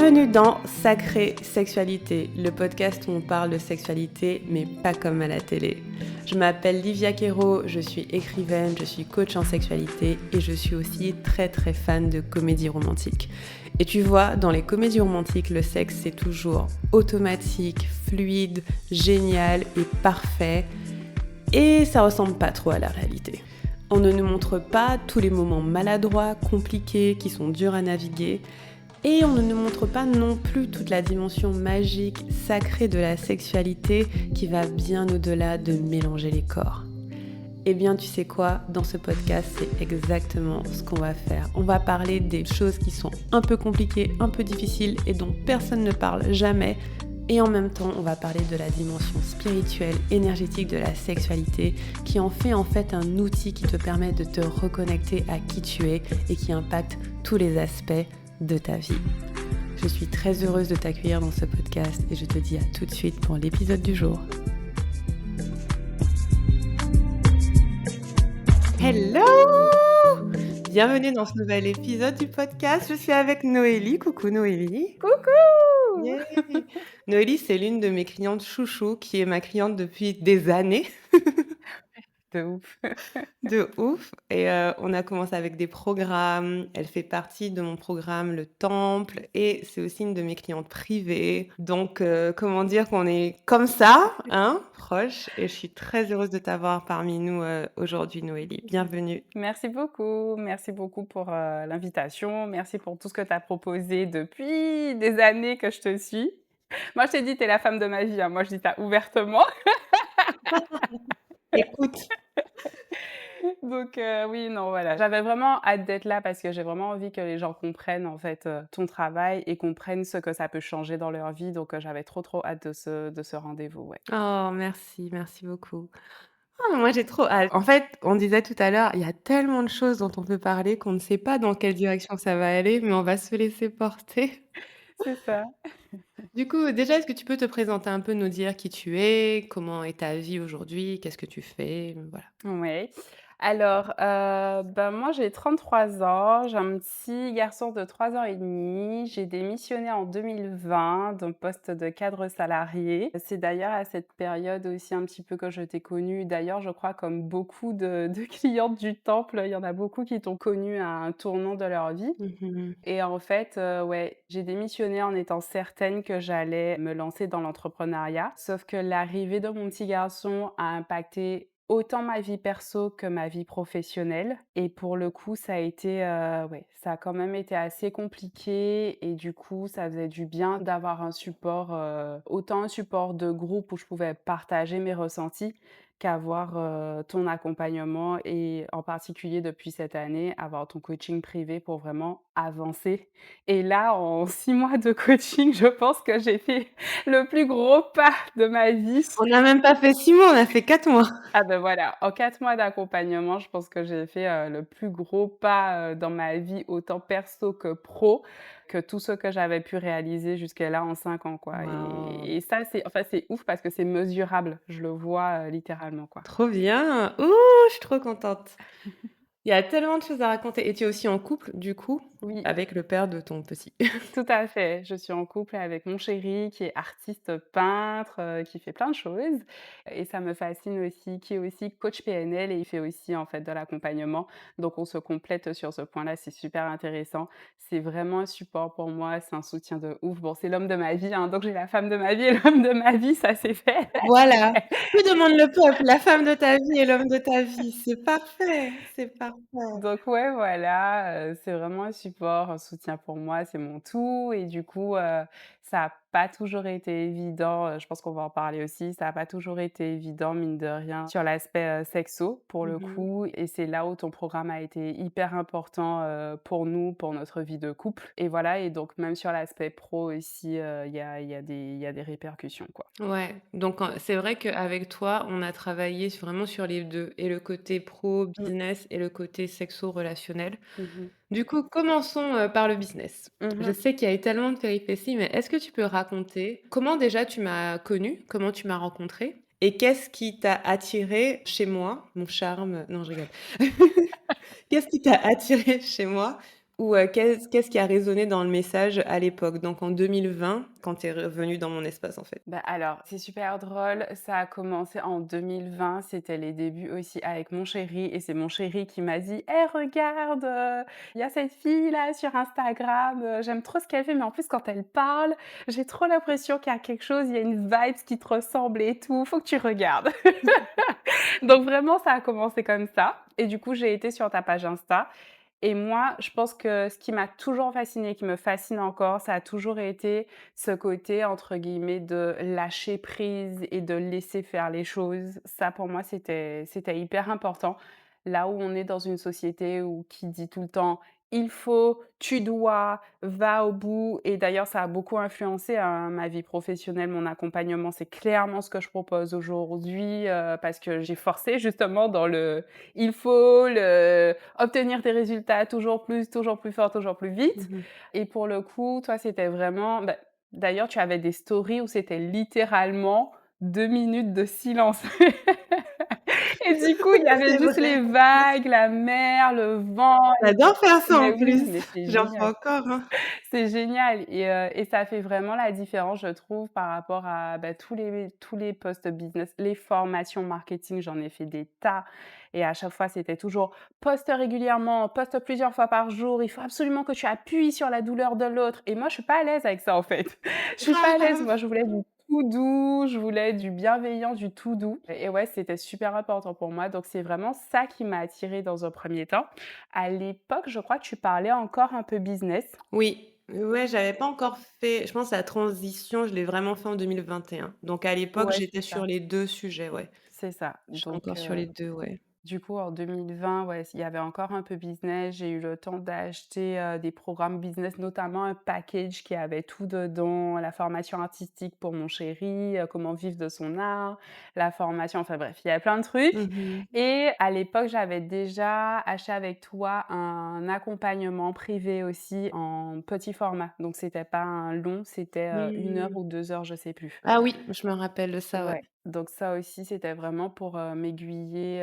Bienvenue dans Sacrée Sexualité, le podcast où on parle de sexualité, mais pas comme à la télé. Je m'appelle Livia Quero, je suis écrivaine, je suis coach en sexualité et je suis aussi très fan de comédie romantique. Et tu vois, dans les comédies romantiques, le sexe c'est toujours automatique, fluide, génial et parfait. Et ça ressemble pas trop à la réalité. On ne nous montre pas tous les moments maladroits, compliqués, qui sont durs à naviguer. Et on ne nous montre pas non plus toute la dimension magique, sacrée de la sexualité qui va bien au-delà de mélanger les corps. Eh bien, tu sais quoi, dans ce podcast, c'est exactement ce qu'on va faire. On va parler des choses qui sont un peu compliquées, un peu difficiles et dont personne ne parle jamais. Et en même temps, on va parler de la dimension spirituelle, énergétique de la sexualité qui en fait un outil qui te permet de te reconnecter à qui tu es et qui impacte tous les aspects de ta vie. Je suis très heureuse de t'accueillir dans ce podcast et je te dis à tout de suite pour l'épisode du jour. Hello! Bienvenue dans ce nouvel épisode du podcast. Je suis avec Noélie. Coucou Noélie. Coucou! Yeah. Noélie, c'est l'une de mes clientes chouchou qui est ma cliente depuis des années. De ouf. De ouf. Et on a commencé avec des programmes. Elle fait partie de mon programme Le Temple et c'est aussi une de mes clientes privées. Donc, comment dire qu'on est comme ça, hein, proches. Et je suis très heureuse de t'avoir parmi nous aujourd'hui, Noélie. Bienvenue. Merci beaucoup pour l'invitation. Merci pour tout ce que tu as proposé depuis des années que je te suis. Moi, je t'ai dit, tu es la femme de ma vie. Hein. Moi, je dis ça ouvertement. Écoute. Donc, oui, non, voilà. J'avais vraiment hâte d'être là parce que j'ai vraiment envie que les gens comprennent, en fait, ton travail et comprennent ce que ça peut changer dans leur vie. Donc, j'avais trop hâte de ce rendez-vous, ouais. Oh, merci beaucoup. Oh, moi, j'ai trop hâte. En fait, on disait tout à l'heure, il y a tellement de choses dont on peut parler qu'on ne sait pas dans quelle direction ça va aller, mais on va se laisser porter. C'est ça. Du coup, déjà, est-ce que tu peux te présenter un peu, nous dire qui tu es, comment est ta vie aujourd'hui, qu'est-ce que tu fais? Voilà. Ouais. Alors, moi, j'ai 33 ans, j'ai un petit garçon de 3 ans et demi. J'ai démissionné en 2020 d'un poste de cadre salarié. C'est d'ailleurs à cette période aussi un petit peu que je t'ai connue. D'ailleurs, je crois comme beaucoup de clientes du temple, il y en a beaucoup qui t'ont connue à un tournant de leur vie. Mmh. Et en fait, ouais, j'ai démissionné en étant certaine que j'allais me lancer dans l'entrepreneuriat. Sauf que l'arrivée de mon petit garçon a impacté autant ma vie perso que ma vie professionnelle. Et pour le coup, ça a été, ouais, ça a quand même été assez compliqué et du coup, ça faisait du bien d'avoir un support, autant un support de groupe où je pouvais partager mes ressentis qu'avoir, ton accompagnement et en particulier depuis cette année, avoir ton coaching privé pour vraiment avancer. Et là, en 6 mois de coaching, je pense que j'ai fait le plus gros pas de ma vie. On n'a même pas fait 6 mois, on a fait 4 mois. Ah ben voilà, en 4 mois d'accompagnement, je pense que j'ai fait, le plus gros pas, dans ma vie, autant perso que pro, que tout ce que j'avais pu réaliser jusque-là en 5 ans, quoi. Waouh! Et ça, c'est ouf parce que c'est mesurable. Je le vois, littéralement, quoi. Trop bien! Ouh, je suis trop contente. Il y a tellement de choses à raconter et tu es aussi en couple, du coup, Oui. avec le père de ton petit? Tout à fait. Je suis en couple avec mon chéri qui est artiste peintre, qui fait plein de choses et ça me fascine aussi, qui est aussi coach PNL et il fait aussi, en fait, de l'accompagnement. Donc on se complète sur ce point-là, c'est super intéressant. C'est vraiment un support pour moi, c'est un soutien de ouf. Bon, c'est l'homme de ma vie, hein, donc j'ai la femme de ma vie et l'homme de ma vie, ça c'est fait. Voilà, que demande le peuple? La femme de ta vie et l'homme de ta vie. C'est parfait, c'est parfait. Donc ouais, voilà, c'est vraiment un support, un soutien pour moi, c'est mon tout et du coup, ça a pas toujours été évident, je pense qu'on va en parler aussi, ça a pas toujours été évident, mine de rien, sur l'aspect, sexo, pour le Mmh. coup et c'est là où ton programme a été hyper important, pour nous, pour notre vie de couple et voilà et donc même sur l'aspect pro aussi, il y a des répercussions, quoi. Ouais, donc c'est vrai qu'avec toi, on a travaillé vraiment sur les 2 et le côté pro Mmh. business et le côté sexo relationnel. Mmh mh. Du coup, commençons, par le business. Je Mmh. sais qu'il y a eu tellement de péripéties, mais est-ce que tu peux raconter comment déjà tu m'as connue? Comment tu m'as rencontrée? Et qu'est-ce qui t'a attiré chez moi? Mon charme non, je rigole. Qu'est-ce qui t'a attiré chez moi? Ou, qu'est-ce qui a résonné dans le message à l'époque? Donc en 2020, quand tu es revenue dans mon espace, en fait? Bah, alors, c'est super drôle, ça a commencé en 2020, c'était les débuts aussi avec mon chéri et c'est mon chéri qui m'a dit: «Eh regarde, il y a cette fille-là sur Instagram, j'aime trop ce qu'elle fait, mais en plus quand elle parle, j'ai trop l'impression qu'il y a quelque chose, il y a une vibes qui te ressemble et tout, faut que tu regardes». Donc vraiment, ça a commencé comme ça et du coup, j'ai été sur ta page Insta et moi, je pense que ce qui m'a toujours fascinée, qui me fascine encore, ça a toujours été ce côté, entre guillemets, de «lâcher prise» et de laisser faire les choses. Ça, pour moi, c'était hyper important. Là où on est dans une société où qui dit tout le temps: «Il faut», «Tu dois», «Va au bout» et d'ailleurs, ça a beaucoup influencé, ma vie professionnelle, mon accompagnement. C'est clairement ce que je propose aujourd'hui, parce que j'ai forcé justement dans le «il faut», le obtenir des résultats toujours plus fort, toujours plus vite Mmh. et pour le coup, toi, c'était vraiment bah, d'ailleurs, tu avais des stories où c'était littéralement 2 minutes de silence et du coup, il y avait C'est juste vrai. les vagues, la mer, le vent et J'adore faire ça mais en oui, plus. mais c'est J'en fais génial. encore, hein. C'est génial et ça fait vraiment la différence, je trouve, par rapport à, bah, tous les postes business, les formations marketing, j'en ai fait des tas et à chaque fois, c'était toujours: «Poste régulièrement, poste plusieurs fois par jour, il faut absolument que tu appuies sur la douleur de l'autre» et moi, je suis pas à l'aise avec ça, en fait. Je suis pas à l'aise, moi, je voulais du tout doux, je voulais du bienveillant, du tout doux et ouais, c'était super important pour moi donc c'est vraiment ça qui m'a attirée dans un premier temps. À l'époque, je crois que tu parlais encore un peu business. Oui, ouais, j'avais pas encore fait je pense la transition, je l'ai vraiment fait en 2021. Donc à l'époque, Ouais, j'étais c'est ça, sur les 2 sujets, ouais. c'est ça. J'étais Donc encore sur les 2, ouais. du coup, en 2020, ouais, il y avait encore un peu business. J'ai eu le temps d'acheter, des programmes business, notamment un package qui avait tout dedans, la formation artistique pour mon chéri, comment vivre de son art, la formation enfin bref, il y avait plein de trucs Mmh. et à l'époque, j'avais déjà acheté avec toi un accompagnement privé aussi en petit format. Donc c'était pas un long, c'était, 1 heure Mmh. ou 2 heures, je sais plus. Ah oui, je me rappelle de ça, ouais. Ouais, donc ça aussi, c'était vraiment pour, m'aiguiller,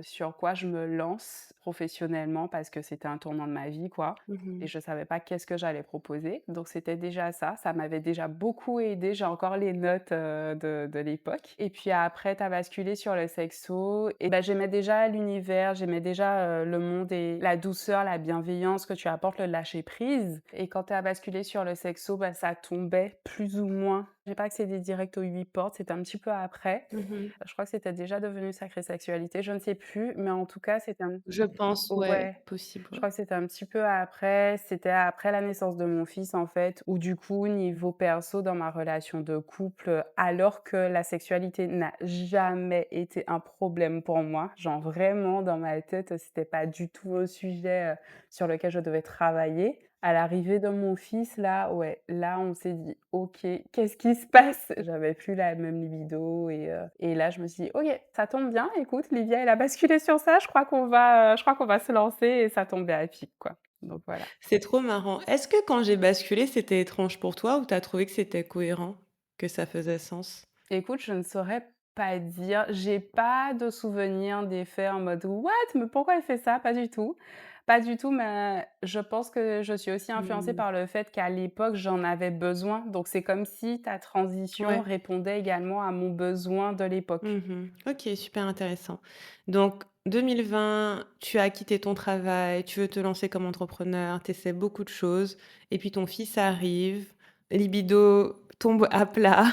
sur quoi je me lance professionnellement parce que c'était un tournant de ma vie, quoi et Mmh. je savais pas qu'est-ce que j'allais proposer. Donc c'était déjà ça, ça m'avait déjà beaucoup aidée. J'ai encore les notes, de l'époque et puis après tu as basculé sur le sexo et bah, j'aimais déjà l'univers, j'aimais déjà, le monde et la douceur, la bienveillance que tu apportes, le lâcher prise et quand tu as basculé sur le sexo, bah, ça tombait plus ou moins j'ai pas accédé direct aux 8 portes, c'était un petit peu après. Mmh. Je crois que c'était déjà devenu Sacrée Sexualité, je ne sais plus, mais en tout cas, c'était un Je pense, ouais, ouais, possible, je ouais. crois que c'était un petit peu après, c'était après la naissance de mon fils, en fait, où du coup, niveau perso, dans ma relation de couple, alors que la sexualité n'a jamais été un problème pour moi, genre vraiment dans ma tête, c'était pas du tout un sujet, sur lequel je devais travailler. À l'arrivée de mon fils, là, ouais, là, on s'est dit: «OK, qu'est-ce qui se passe?» J'avais plus la même libido et là, je me suis dit: «OK, ça tombe bien, écoute, Livia, elle a basculé sur ça, je crois qu'on va se lancer» et ça tombait à pic, quoi. Donc voilà. C'est trop marrant. Est-ce que quand j'ai basculé, c'était étrange pour toi ou tu as trouvé que c'était cohérent, que ça faisait sens? Écoute, je ne saurais pas dire. J'ai pas de souvenir des faits en mode: «What? Mais pourquoi elle fait ça?» Pas du tout. Pas du tout, mais je pense que je suis aussi influencée Mmh. par le fait qu'à l'époque, j'en avais besoin. Donc c'est comme si ta transition Ouais. répondait également à mon besoin de l'époque. Mmh. OK, super intéressant. Donc 2020, tu as quitté ton travail, tu veux te lancer comme entrepreneur, tu essaies beaucoup de choses et puis ton fils arrive, libido tombe à plat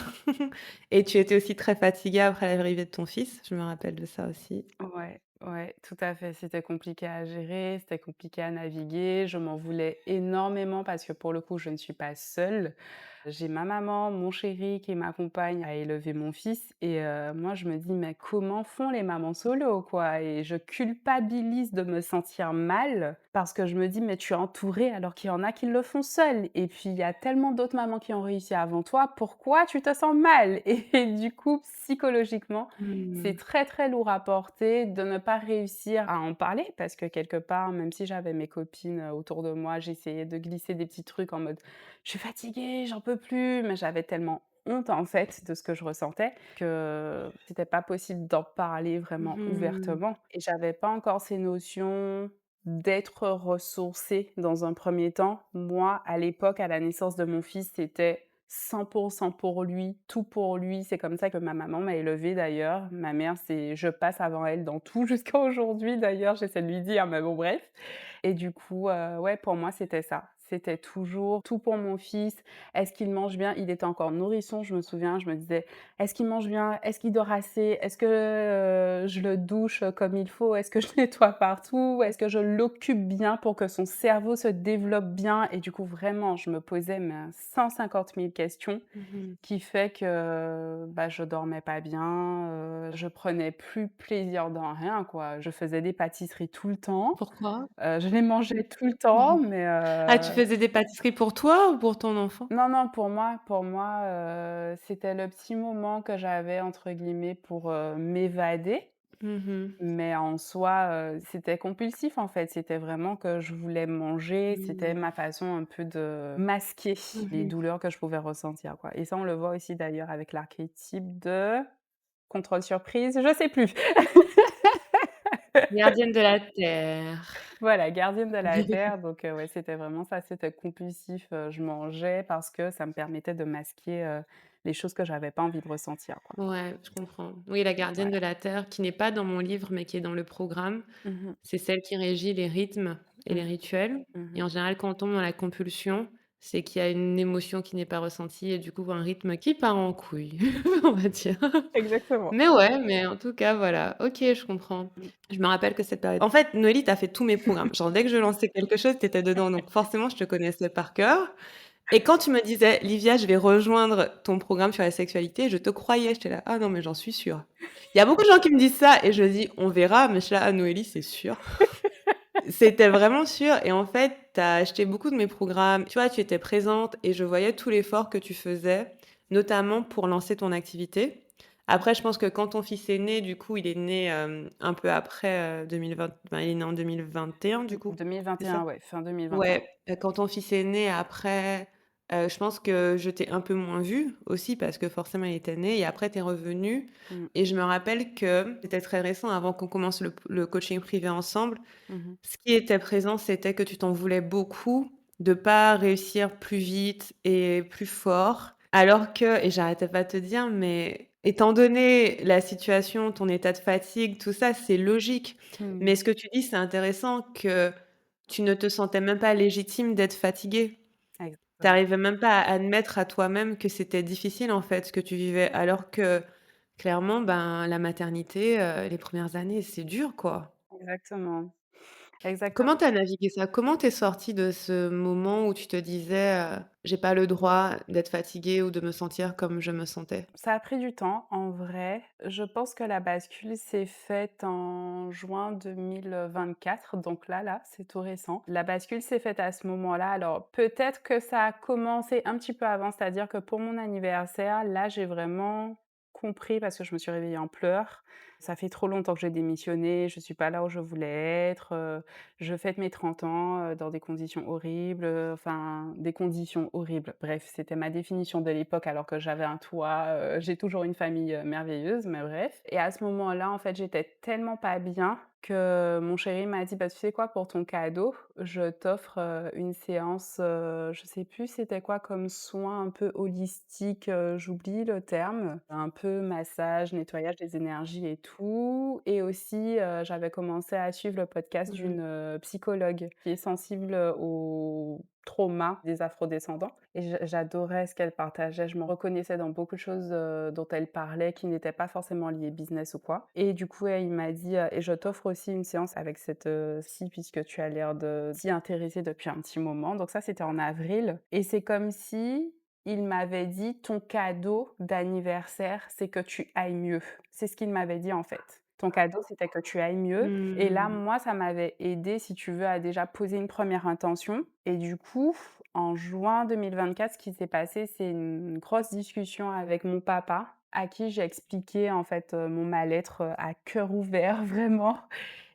et tu étais aussi très fatiguée après l'arrivée de ton fils, je me rappelle de ça aussi. Ouais, ouais, tout à fait. C'était compliqué à gérer, c'était compliqué à naviguer. Je m'en voulais énormément parce que pour le coup, je ne suis pas seule. J'ai ma maman, mon chéri qui m'accompagne à élever mon fils et moi je me dis: «Mais comment font les mamans solo, quoi?» et je culpabilise de me sentir mal parce que je me dis: «Mais tu es entourée alors qu'il y en a qui le font seuls et puis il y a tellement d'autres mamans qui ont réussi avant toi, pourquoi tu te sens mal?» et du coup, psychologiquement, c'est Mmh. très, très lourd à porter de ne pas réussir à en parler parce que quelque part, même si j'avais mes copines, autour de moi, j'essayais de glisser des petits trucs en mode: «Je suis fatiguée, j'en peux plus», mais j'avais tellement honte, en fait, de ce que je ressentais que c'était pas possible d'en parler vraiment Mmh. ouvertement et j'avais pas encore ces notions d'être ressourcée dans un premier temps. Moi, à l'époque, à la naissance de mon fils, c'était 100 pour lui, tout pour lui. C'est comme ça que ma maman m'a élevée d'ailleurs. Ma mère, c'est je passe avant elle dans tout jusqu'à aujourd'hui d'ailleurs, j'essaie de lui dire, mais bon bref. Et du coup, ouais, pour moi, c'était ça. C'était toujours tout pour mon fils. Est-ce qu'il mange bien? Il était encore nourrisson, je me souviens. Je me disais: «Est-ce qu'il mange bien? Est-ce qu'il dort assez? Est-ce que, je le douche, comme il faut? Est-ce que je nettoie partout? Est-ce que je l'occupe bien pour que son cerveau se développe bien?» Et du coup, vraiment, je me posais mais 150 000 questions Mmh. qui fait que, bah, je dormais pas bien, je prenais plus plaisir dans rien, quoi. Je faisais des pâtisseries tout le temps, Pourquoi? je les mangeais tout le temps, mais Ah, tu faisais des pâtisseries pour toi ou pour ton enfant? non, non, pour moi, c'était le petit moment que j'avais entre guillemets pour, «m'évader». Mmh mh. Mais en soi, c'était compulsif, en fait. C'était vraiment que je voulais manger, c'était Mmh. ma façon un peu de masquer Mmh les mh. douleurs que je pouvais ressentir, quoi. Et ça, on le voit aussi d'ailleurs avec l'archétype de contrôle surprise, je sais plus. Gardienne de la terre. Voilà, gardienne de la terre, donc ouais, c'était vraiment ça, c'était compulsif, je mangeais parce que ça me permettait de masquer, les choses que j'avais pas envie de ressentir, quoi. Ouais, je comprends. Oui, la gardienne Ouais. de la terre qui n'est pas dans mon livre, mais qui est dans le programme, Mmh mh. c'est celle qui régit les rythmes et les Mmh. rituels Mmh et mh. en général, quand on tombe dans la compulsion, c'est qu'il y a une émotion qui n'est pas ressentie et du coup, un rythme qui part en couille, on va dire. Exactement. Mais ouais, mais en tout cas, voilà. OK, je comprends. Mmh. Je me rappelle que cette période en fait, Noélie, tu as fait tous mes programmes. Genre dès que je lançais quelque chose, tu étais dedans, donc forcément, je te connaissais par cœur et quand tu me disais: «Livia, je vais rejoindre ton programme sur la sexualité», je te croyais. J'étais là: «Ah non, mais j'en suis sûre». Il y a beaucoup de gens qui me disent ça et je dis: «On verra», mais je suis là: «Ah Noélie, c'est sûr». C'était vraiment sûr et en fait, tu as acheté beaucoup de mes programmes. Tu vois, tu étais présente et je voyais tout l'effort que tu faisais, notamment pour lancer ton activité. Après, je pense que quand ton fils est né, du coup, il est né, un peu après, 2020, enfin, il est né en 2021 du coup, c'est ça? 2021, ouais, fin 2021. Ouais, quand ton fils est né après, je pense que je t'ai un peu moins vue aussi parce que forcément il était né et après tu es revenue Mmh. et je me rappelle que c'était très récent avant qu'on commence le coaching privé ensemble. Mmh mh. Ce qui était présent, c'était que tu t'en voulais beaucoup de pas réussir plus vite et plus fort, alors que et j'arrêtais pas de te dire, mais étant donné la situation, ton état de fatigue, tout ça, c'est logique. Mmh. Mais ce que tu dis, c'est intéressant que tu ne te sentais même pas légitime d'être fatiguée. Tu Exactement. arrivais même pas à admettre à toi-même que c'était difficile, en fait, ce que tu vivais, alors que clairement, ben, la maternité, les premières années, c'est dur, quoi. Exactement. Exactement. Comment tu as navigué ça? Comment tu es sortie de ce moment où tu te disais, «J'ai pas le droit d'être fatiguée ou de me sentir comme je me sentais»? Ça a pris du temps, en vrai. Je pense que la bascule s'est faite en juin 2024, donc là, c'est tout récent. La bascule s'est faite à ce moment-là. Alors, peut-être que ça a commencé un petit peu avant, c'est-à-dire que pour mon anniversaire, là, j'ai vraiment compris parce que je me suis réveillée en pleurs. Ça fait trop longtemps que j'ai démissionné, je suis pas là où je voulais être, je fête mes 30 ans, dans des conditions horribles, enfin des conditions horribles. Bref, c'était ma définition de l'époque alors que j'avais un toit, j'ai toujours une famille, merveilleuse, mais bref. Et à ce moment-là, en fait, j'étais tellement pas bien que mon chéri m'a dit: «Bah, tu sais quoi? Pour ton cadeau, je t'offre, une séance», je sais plus c'était quoi comme soin un peu holistique, j'oublie le terme, un peu massage, nettoyage des énergies et tout. Et aussi, j'avais commencé à suivre le podcast Mmh. d'une, psychologue qui est sensible, au trauma des afrodescendants et j'adorais ce qu'elle partageait. Je me reconnaissais dans beaucoup de choses, dont elle parlait qui n'étaient pas forcément liées business ou quoi. Et du coup, il m'a dit, «Et je t'offre aussi une séance avec cette, psy puisque tu as l'air de t'y intéresser depuis un petit moment». Donc ça, c'était en avril et c'est comme si il m'avait dit: «Ton cadeau d'anniversaire, c'est que tu ailles mieux». C'est ce qu'il m'avait dit, en fait. «Ton cadeau, c'était que tu ailles mieux». Et là, Mmh. moi, ça m'avait aidée, si tu veux, à déjà poser une première intention. Et du coup, en juin 2024, ce qui s'est passé, c'est une grosse discussion avec mon papa, à qui j'ai expliqué, en fait, mon mal-être, à cœur ouvert, vraiment.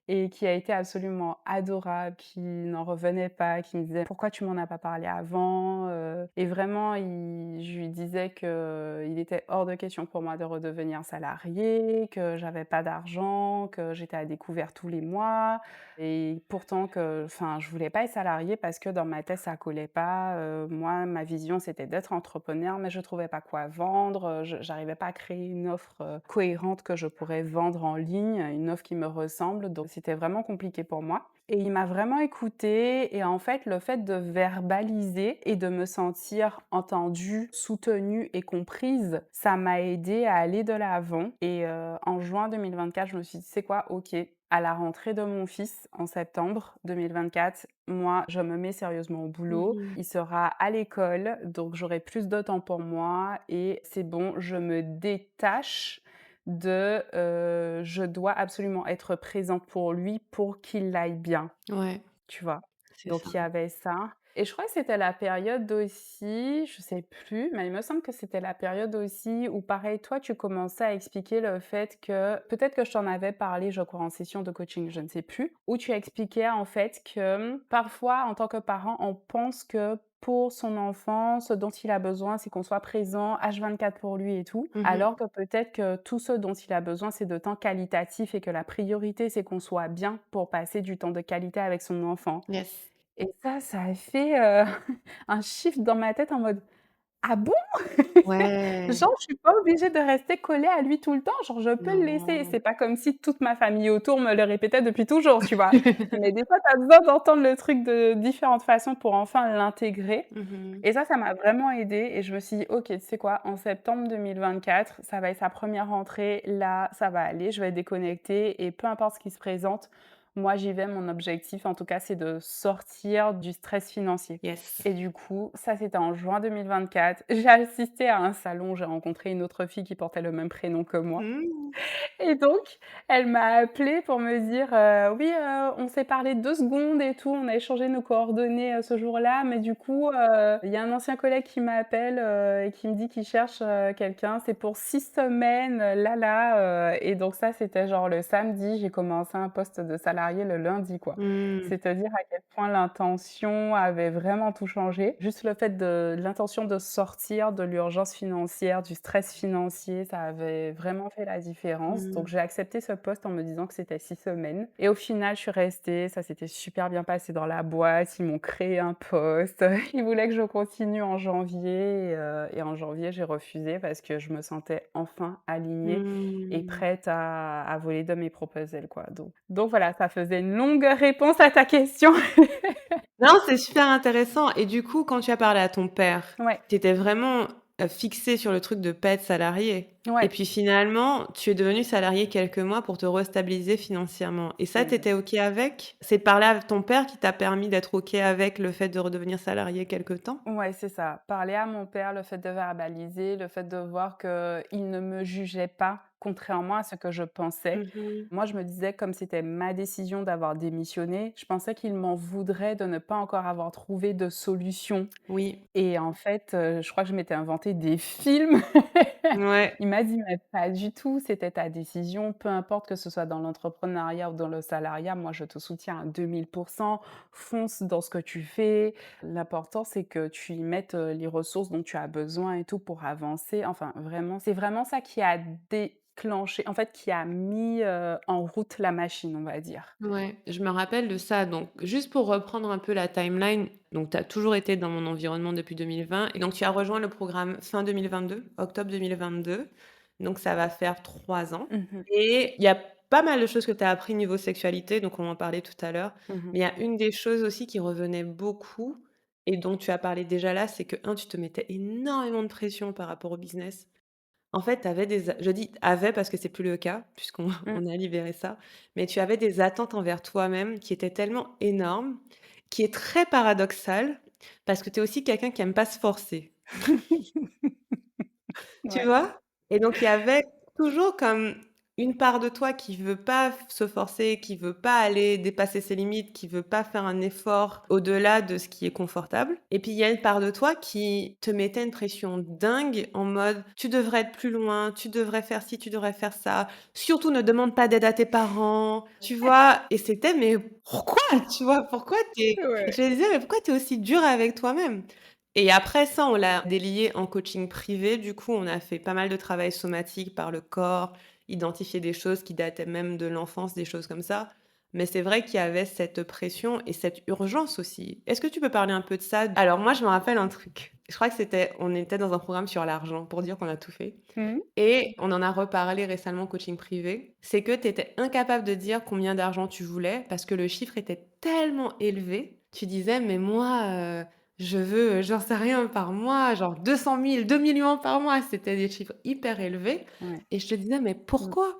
et qui a été absolument adorable, qui n'en revenait pas, qui me disait: «Pourquoi tu m'en as pas parlé avant?» Et vraiment je lui disais qu'il était hors de question pour moi de redevenir salariée, que j'avais pas d'argent, que j'étais à découvert tous les mois et pourtant je voulais pas être salariée parce que dans ma tête ça collait pas. Moi, ma vision, c'était d'être entrepreneur, mais je trouvais pas quoi vendre, j'arrivais pas à créer une offre, cohérente que je pourrais vendre en ligne, une offre qui me ressemble, donc c'était vraiment compliqué pour moi et il m'a vraiment écoutée et en fait, le fait de verbaliser et de me sentir entendue, soutenue et comprise, ça m'a aidée à aller de l'avant et en juin 2024, je me suis dit: «C'est quoi? OK, à la rentrée de mon fils en septembre 2024, moi, je me mets sérieusement au boulot. Mmh. Il sera à l'école, donc j'aurai plus de temps pour moi et c'est bon, je me détache je dois absolument être présente pour lui pour qu'il aille bien, Ouais, tu vois? c'est ça. Donc il y avait ça et je crois que c'était la période aussi, je sais plus, mais il me semble que c'était la période aussi où pareil, toi, tu commençais à expliquer le fait que peut-être que je t'en avais parlé, je crois, en session de coaching, je ne sais plus, où tu expliquais en fait que, parfois, en tant que parent, on pense que pour son enfant, ce dont il a besoin, c'est qu'on soit présent H24 pour lui et tout, Mmh. alors que peut-être que tout ce dont il a besoin, c'est de temps qualitatif et que la priorité, c'est qu'on soit bien pour passer du temps de qualité avec son enfant. Yes. Et ça a fait, un shift dans ma tête en mode: «Ah bon?» Ouais. Genre, je suis pas obligée de rester collée à lui tout le temps, genre je peux le laisser. Non. C'est pas comme si toute ma famille autour me le répétait depuis toujours, tu vois? Mais des fois, tu as besoin d'entendre le truc de différentes façons pour enfin l'intégrer Mmh. et ça m'a vraiment aidée et je me suis dit: «OK, tu sais quoi? En septembre 2024, ça va être sa première rentrée, là, ça va aller, je vais déconnecter et peu importe ce qui se présente, moi j'y vais, mon objectif en tout cas, c'est de sortir du stress financier». Yes. Et du coup, ça, c'était en juin 2024. J'ai assisté à un salon, j'ai rencontré une autre fille qui portait le même prénom que moi. Mmh. Et donc, elle m'a appelée pour me dire, «Oui, on s'est parlé 2 secondes et tout, on a échangé nos coordonnées, ce jour-là, mais du coup, il y a un ancien collègue qui m'appelle, et qui me dit qu'il cherche, quelqu'un. C'est pour 6 semaines, et donc ça, c'était genre le samedi. J'ai commencé un poste de salarié le lundi, quoi. Mmh. C'est à dire à quel point l'intention avait vraiment tout changé. Juste le fait de l'intention de sortir de l'urgence financière, du stress financier, ça avait vraiment fait la différence. Donc Mmh. j'ai accepté ce poste en me disant que c'était 6 semaines et au final, je suis restée, ça s'était super bien passé dans la boîte, ils m'ont créé un poste, ils voulaient que je continue en janvier et en janvier, j'ai refusé parce que je me sentais enfin alignée et Mmh. prête à voler de mes propres ailes, quoi. Donc voilà, ça faisait une longue réponse à ta question. Non, c'est super intéressant et du coup, quand tu as parlé à ton père, Ouais, tu étais vraiment, fixée sur le truc de pas être salariée et ouais. puis finalement, tu es devenue salariée quelques mois pour te restabiliser financièrement et ça, tu Exact. étais OK avec? C'est de parler à ton père qui t'a permis d'être OK avec le fait de redevenir salariée quelque temps? Ouais, c'est ça. Parler à mon père, le fait de verbaliser, le fait de voir qu'il ne me jugeait pas, contrairement à ce que je pensais. Mmh mh. Moi, je me disais, comme c'était ma décision d'avoir démissionné, je pensais qu'il m'en voudrait de ne pas encore avoir trouvé de solution. Oui. Et en fait, je crois que je m'étais inventé des films. Ouais. Il m'a dit: «Mais pas du tout, c'était ta décision, peu importe que ce soit dans l'entrepreneuriat ou dans le salariat, moi je te soutiens à 2000. Fonce dans ce que tu fais. L'important, c'est que tu y mettes, les ressources dont tu as besoin et tout pour avancer». Enfin vraiment, c'est vraiment ça qui a déclenché, en fait, qui a mis, en route la machine, on va dire. Ouais, je me rappelle de ça. Donc, juste pour reprendre un peu la timeline, donc tu as toujours été dans mon environnement depuis 2020 et donc tu as rejoint le programme fin 2022, octobre 2022. Donc ça va faire 3 ans Mmh mh. et il y a pas mal de choses que tu as appris niveau sexualité, donc on en parlait tout à l'heure. Mmh. Mais il y a une des choses aussi qui revenait beaucoup et dont tu as parlé déjà là, c'est que un, tu te mettais énormément de pression par rapport au business. En fait, tu avais des a je dis «avais» parce que c'est plus le cas, puisqu'on Mmh. on a libéré ça, mais tu avais des attentes envers toi-même qui étaient tellement énormes, qui est très paradoxal, parce que tu es aussi quelqu'un qui aime pas se forcer, tu Ouais. vois? Et donc il y avait toujours comme une part de toi qui veut pas se forcer, qui veut pas aller dépasser ses limites, qui veut pas faire un effort au-delà de ce qui est confortable. Et puis il y a une part de toi qui te mettait une pression dingue en mode: «Tu devrais être plus loin, tu devrais faire ci, tu devrais faire ça, surtout ne demande pas d'aide à tes parents», tu vois? Et c'était: «Mais pourquoi?» Tu vois? «Pourquoi t'es et Ouais. je me disais: «Mais pourquoi t'es aussi dur avec toi-même?» Et après ça, on l'a délié en coaching privé. Du coup, on a fait pas mal de travail somatique par le corps, identifier des choses qui dataient même de l'enfance, des choses comme ça. Mais c'est vrai qu'il y avait cette pression et cette urgence aussi. Est-ce que tu peux parler un peu de ça? Alors moi, je me rappelle un truc. Je crois que on était dans un programme sur l'argent, pour dire qu'on a tout fait. Mmh. Et on en a reparlé récemment en coaching privé. C'est que tu étais incapable de dire combien d'argent tu voulais parce que le chiffre était tellement élevé. Tu disais, mais moi, je veux, j'en sais rien, par mois, genre 200 000, 2 millions par mois. C'était des chiffres hyper élevés. Ouais. Et je te disais, mais Mmh. pourquoi?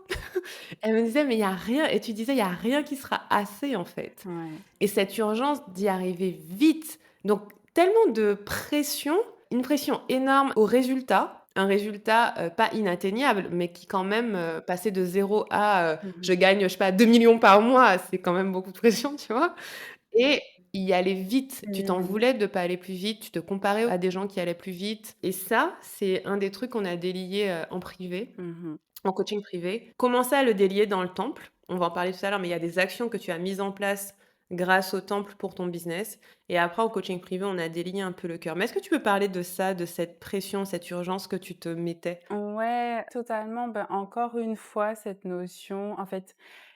Elle me disait, mais il y a rien. Et tu disais, il y a rien qui sera assez, en fait. Ouais. Et cette urgence d'y arriver vite. Donc, tellement de pression, une pression énorme au résultat. Un résultat pas inatteignable, mais qui quand même, passer de zéro à Mmh. je gagne, je sais pas, 2 millions par mois, c'est quand même beaucoup de pression, tu vois? Et y aller vite. Tu t'en Mmh. voulais de pas aller plus vite, tu te comparais à des gens qui allaient plus vite. Et ça, c'est un des trucs qu'on a délié en privé, Mmh. en coaching privé. Commencer à le délier dans le temple. On va en parler tout à l'heure, mais il y a des actions que tu as mises en place grâce au temple pour ton business. Et après, en coaching privé, on a délié un peu le cœur. Mais est-ce que tu peux parler de ça, de cette pression, cette urgence que tu te mettais? Ouais, totalement. Ben, encore une fois, cette notion, en fait,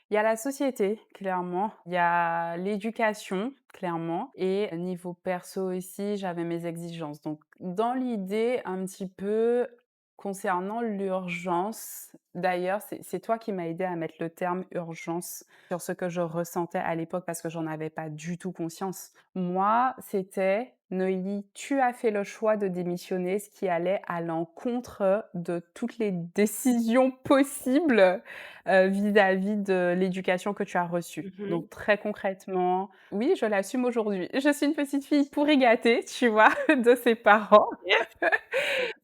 il y a la société, clairement, il y a l'éducation, clairement, et niveau perso aussi, j'avais mes exigences. Donc, dans l'idée, un petit peu concernant l'urgence, d'ailleurs, c'est toi qui m'as aidé à mettre le terme urgence sur ce que je ressentais à l'époque parce que j'en avais pas du tout conscience. Moi, c'était Noélie, tu as fait le choix de démissionner, ce qui allait à l'encontre de toutes les décisions possibles, vis-à-vis de l'éducation que tu as reçue. Mmh. Donc très concrètement, oui, je l'assume aujourd'hui. Je suis une petite fille pourri gâtée, tu vois, de ses parents. Yes,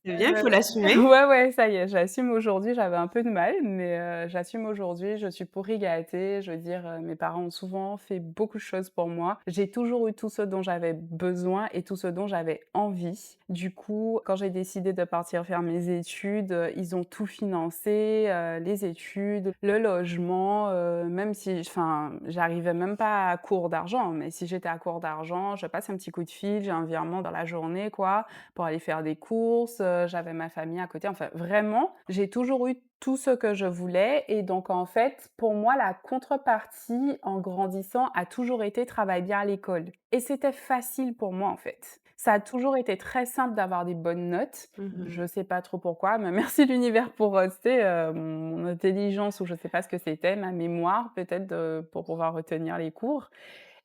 c'est bien, il faut l'assumer. Ouais, ouais, ça y est, j'assume aujourd'hui, j'avais un peu de mal, mais j'assume aujourd'hui, je suis pourri gâtée. Je veux dire, mes parents ont souvent fait beaucoup de choses pour moi. J'ai toujours eu tout ce dont j'avais besoin et tout ce dont j'avais envie. Du coup, quand j'ai décidé de partir faire mes études, ils ont tout financé, les études, le logement, même si enfin, j'arrivais même pas à court d'argent, mais si j'étais à court d'argent, je passe un petit coup de fil, j'ai un virement dans la journée, quoi, pour aller faire des courses, j'avais ma famille à côté. Enfin, vraiment, j'ai toujours eu tout ce que je voulais et donc en fait, pour moi, la contrepartie en grandissant a toujours été: «Travaille bien à l'école» et c'était facile pour moi, en fait. Ça a toujours été très simple d'avoir des bonnes notes. Mmh. Je sais pas trop pourquoi, mais merci l'univers pour, tu sais, mon intelligence ou je sais pas ce que c'était, ma mémoire peut-être de pour pouvoir retenir les cours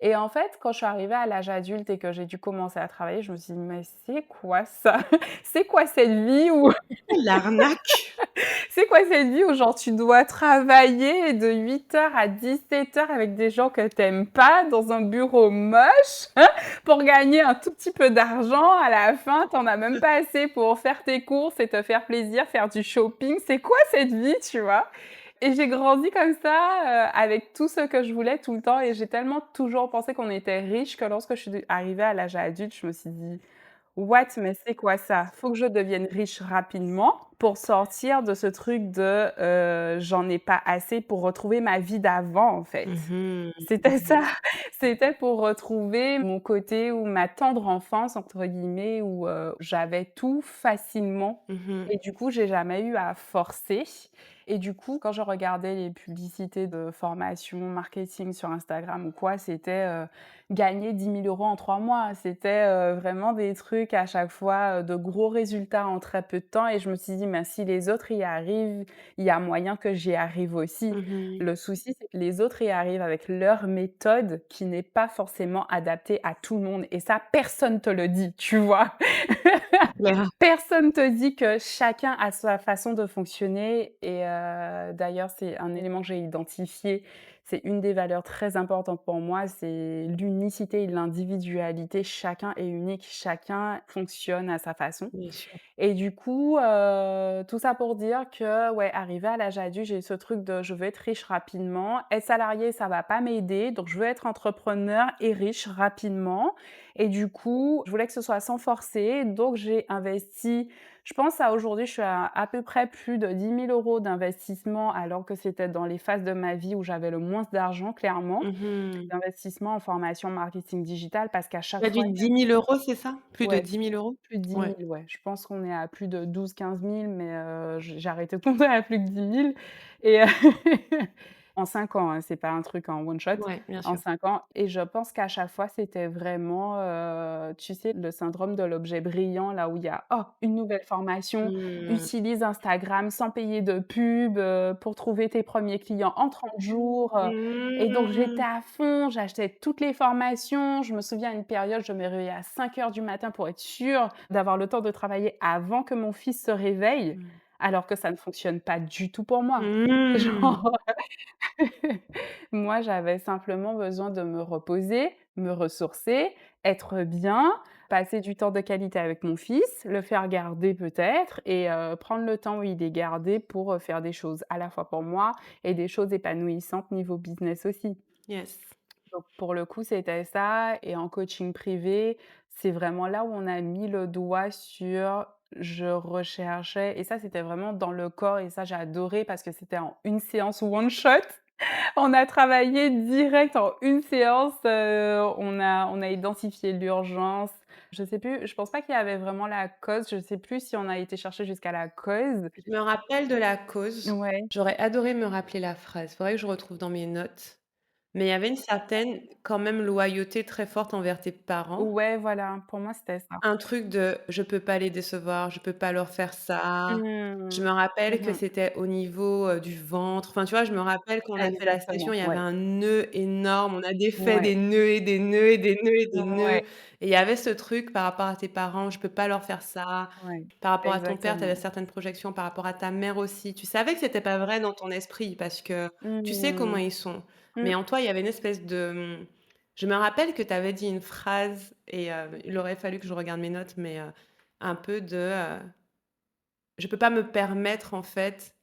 et en fait, quand je suis arrivée à l'âge adulte et que j'ai dû commencer à travailler, je me suis dit: «Mais c'est quoi ça? C'est quoi cette vie où L'arnaque! c'est quoi cette vie où genre tu dois travailler de 8 heures à 17 heures avec des gens que tu aimes pas, dans un bureau moche, pour gagner un tout petit peu d'argent. À la fin, tu en as même pas assez pour faire tes courses et te faire plaisir, faire du shopping. C'est quoi cette vie?» tu vois? Et j'ai grandi comme ça, avec tout ce que je voulais tout le temps et j'ai tellement toujours pensé qu'on était riche que lorsque je suis arrivée à l'âge adulte, je me suis dit: «What? Mais c'est quoi ça? Faut que je devienne riche rapidement pour sortir de ce truc de, j'en ai pas assez pour retrouver ma vie d'avant», en fait. Mmh. C'était ça, c'était pour retrouver mon côté ou ma «tendre enfance» entre guillemets où, j'avais tout facilement Mmh. et du coup, j'ai jamais eu à forcer et du coup, quand je regardais les publicités de formation marketing sur Instagram ou quoi, c'était, gagner 10 000 € en 3 mois. C'était, vraiment des trucs à chaque fois, de gros résultats en très peu de temps et je me suis dit: «Mais si les autres y arrivent, il y a moyen que j'y arrive aussi». Mmh. Le souci, c'est que les autres y arrivent avec leur méthode qui n'est pas forcément adaptée à tout le monde et ça, personne te le dit, tu vois? Clair. Personne te dit que chacun a sa façon de fonctionner et d'ailleurs, c'est un élément que j'ai identifié, c'est une des valeurs très importantes pour moi, c'est l'unicité et l'individualité. Chacun est unique, chacun fonctionne à sa façon. Bien sûr. Et du coup, tout ça pour dire que, ouais, arrivée à l'âge adulte, j'ai ce truc de: «Je veux être riche rapidement». Être salarié, ça va pas m'aider, donc je veux être entrepreneur et riche rapidement. Et du coup, je voulais que ce soit sans forcer, donc j'ai investi, je pense à aujourd'hui, je suis à peu près plus de 10 000 € d'investissement, alors que c'était dans les phases de ma vie où j'avais le moins d'argent, clairement. Mmh. D'investissement en formation marketing digital parce qu'à Tu chaque as fois, dit il y a 10 000 €, c'est ça? Plus de ouais. 10 000 €? Plus de dix Ouais. mille, ouais. Je pense qu'on est à plus de 12 000 15 000, mais j'ai arrêté de compter à plus que 10 000. Et en 5 ans, hein, c'est pas un truc en one shot, Ouais, bien en sûr. 5 ans. Et je pense qu'à chaque fois, c'était vraiment, tu sais, le syndrome de l'objet brillant, là où il y a: «Oh, une nouvelle formation, Mmh. utilise Instagram sans payer de pub, pour trouver tes premiers clients en 30 jours», et donc j'étais Mmh. à fond, j'achetais toutes les formations. Je me souviens à une période, je me réveillais à 5 heures du matin pour être sûre d'avoir le temps de travailler avant que mon fils se réveille, Mmh. alors que ça ne fonctionne pas du tout pour moi. Mmh. Genre, moi, j'avais simplement besoin de me reposer, me ressourcer, être bien, passer du temps de qualité avec mon fils, le faire garder peut-être, et prendre le temps où il est gardé pour, faire des choses à la fois pour moi et des choses épanouissantes niveau business aussi. Yes. Donc pour le coup, c'était ça. Et en coaching privé, c'est vraiment là où on a mis le doigt sur, je recherchais, et ça, c'était vraiment dans le corps, et ça, j'ai adoré parce que c'était en une séance one shot. On a travaillé direct en une séance, on a identifié l'urgence. Je sais plus, je pense pas qu'il y avait vraiment la cause, je sais plus si on a été chercher jusqu'à la cause. Je me rappelle de la cause. Ouais. J'aurais adoré me rappeler la phrase. Faudrait que je retrouve dans mes notes. Mais il y avait une certaine, quand même, loyauté très forte envers tes parents. Ouais, voilà, pour moi, c'était ça. Un truc de: «Je peux pas les décevoir, je peux pas leur faire ça». Je Mmh. me rappelle que Mmh. c'était au niveau, du ventre. Enfin, tu vois, je me rappelle quand on a fait la session, Exactement, il y avait ouais. un nœud énorme. On a défait Ouais, des nœuds et des nœuds et des nœuds et des nœuds ouais, et il y avait ce truc par rapport à tes parents: «Je peux pas leur faire ça». ouais, Par rapport à ton père, tu avais exactement. certaines projections, par rapport à ta mère aussi. Tu savais que c'était pas vrai dans ton esprit parce que tu sais comment Mmh. ils sont. Mmh. Mais en toi, il y avait une espèce de, je me rappelle que tu avais dit une phrase et il aurait fallu que je regarde mes notes, mais un peu de, «Je peux pas me permettre, en fait,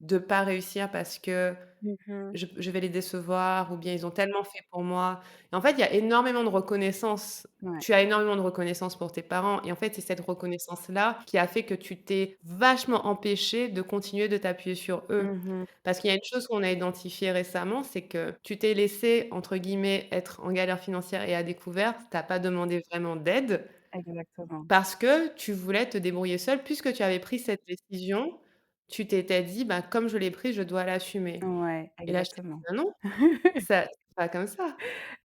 de pas réussir parce que Mmh mh. je vais les décevoir ou bien ils ont tellement fait pour moi». Et en fait, il y a énormément de reconnaissance. Ouais. Tu as énormément de reconnaissance pour tes parents et en fait, c'est cette reconnaissance-là qui a fait que tu t'es vachement empêché de continuer de t'appuyer sur eux. Mmh mh. Parce qu'il y a une chose qu'on a identifiée récemment, c'est que tu t'es laissé, entre guillemets, «être en galère financière et à découvert». Tu as pas demandé vraiment d'aide Exactement. parce que tu voulais te débrouiller seule. Puisque tu avais pris cette décision, tu t'étais dit: «Bah, comme je l'ai prise, je dois l'assumer». Ouais, Et là, je te dis: exactement. «Bah non, ça c'est pas comme ça».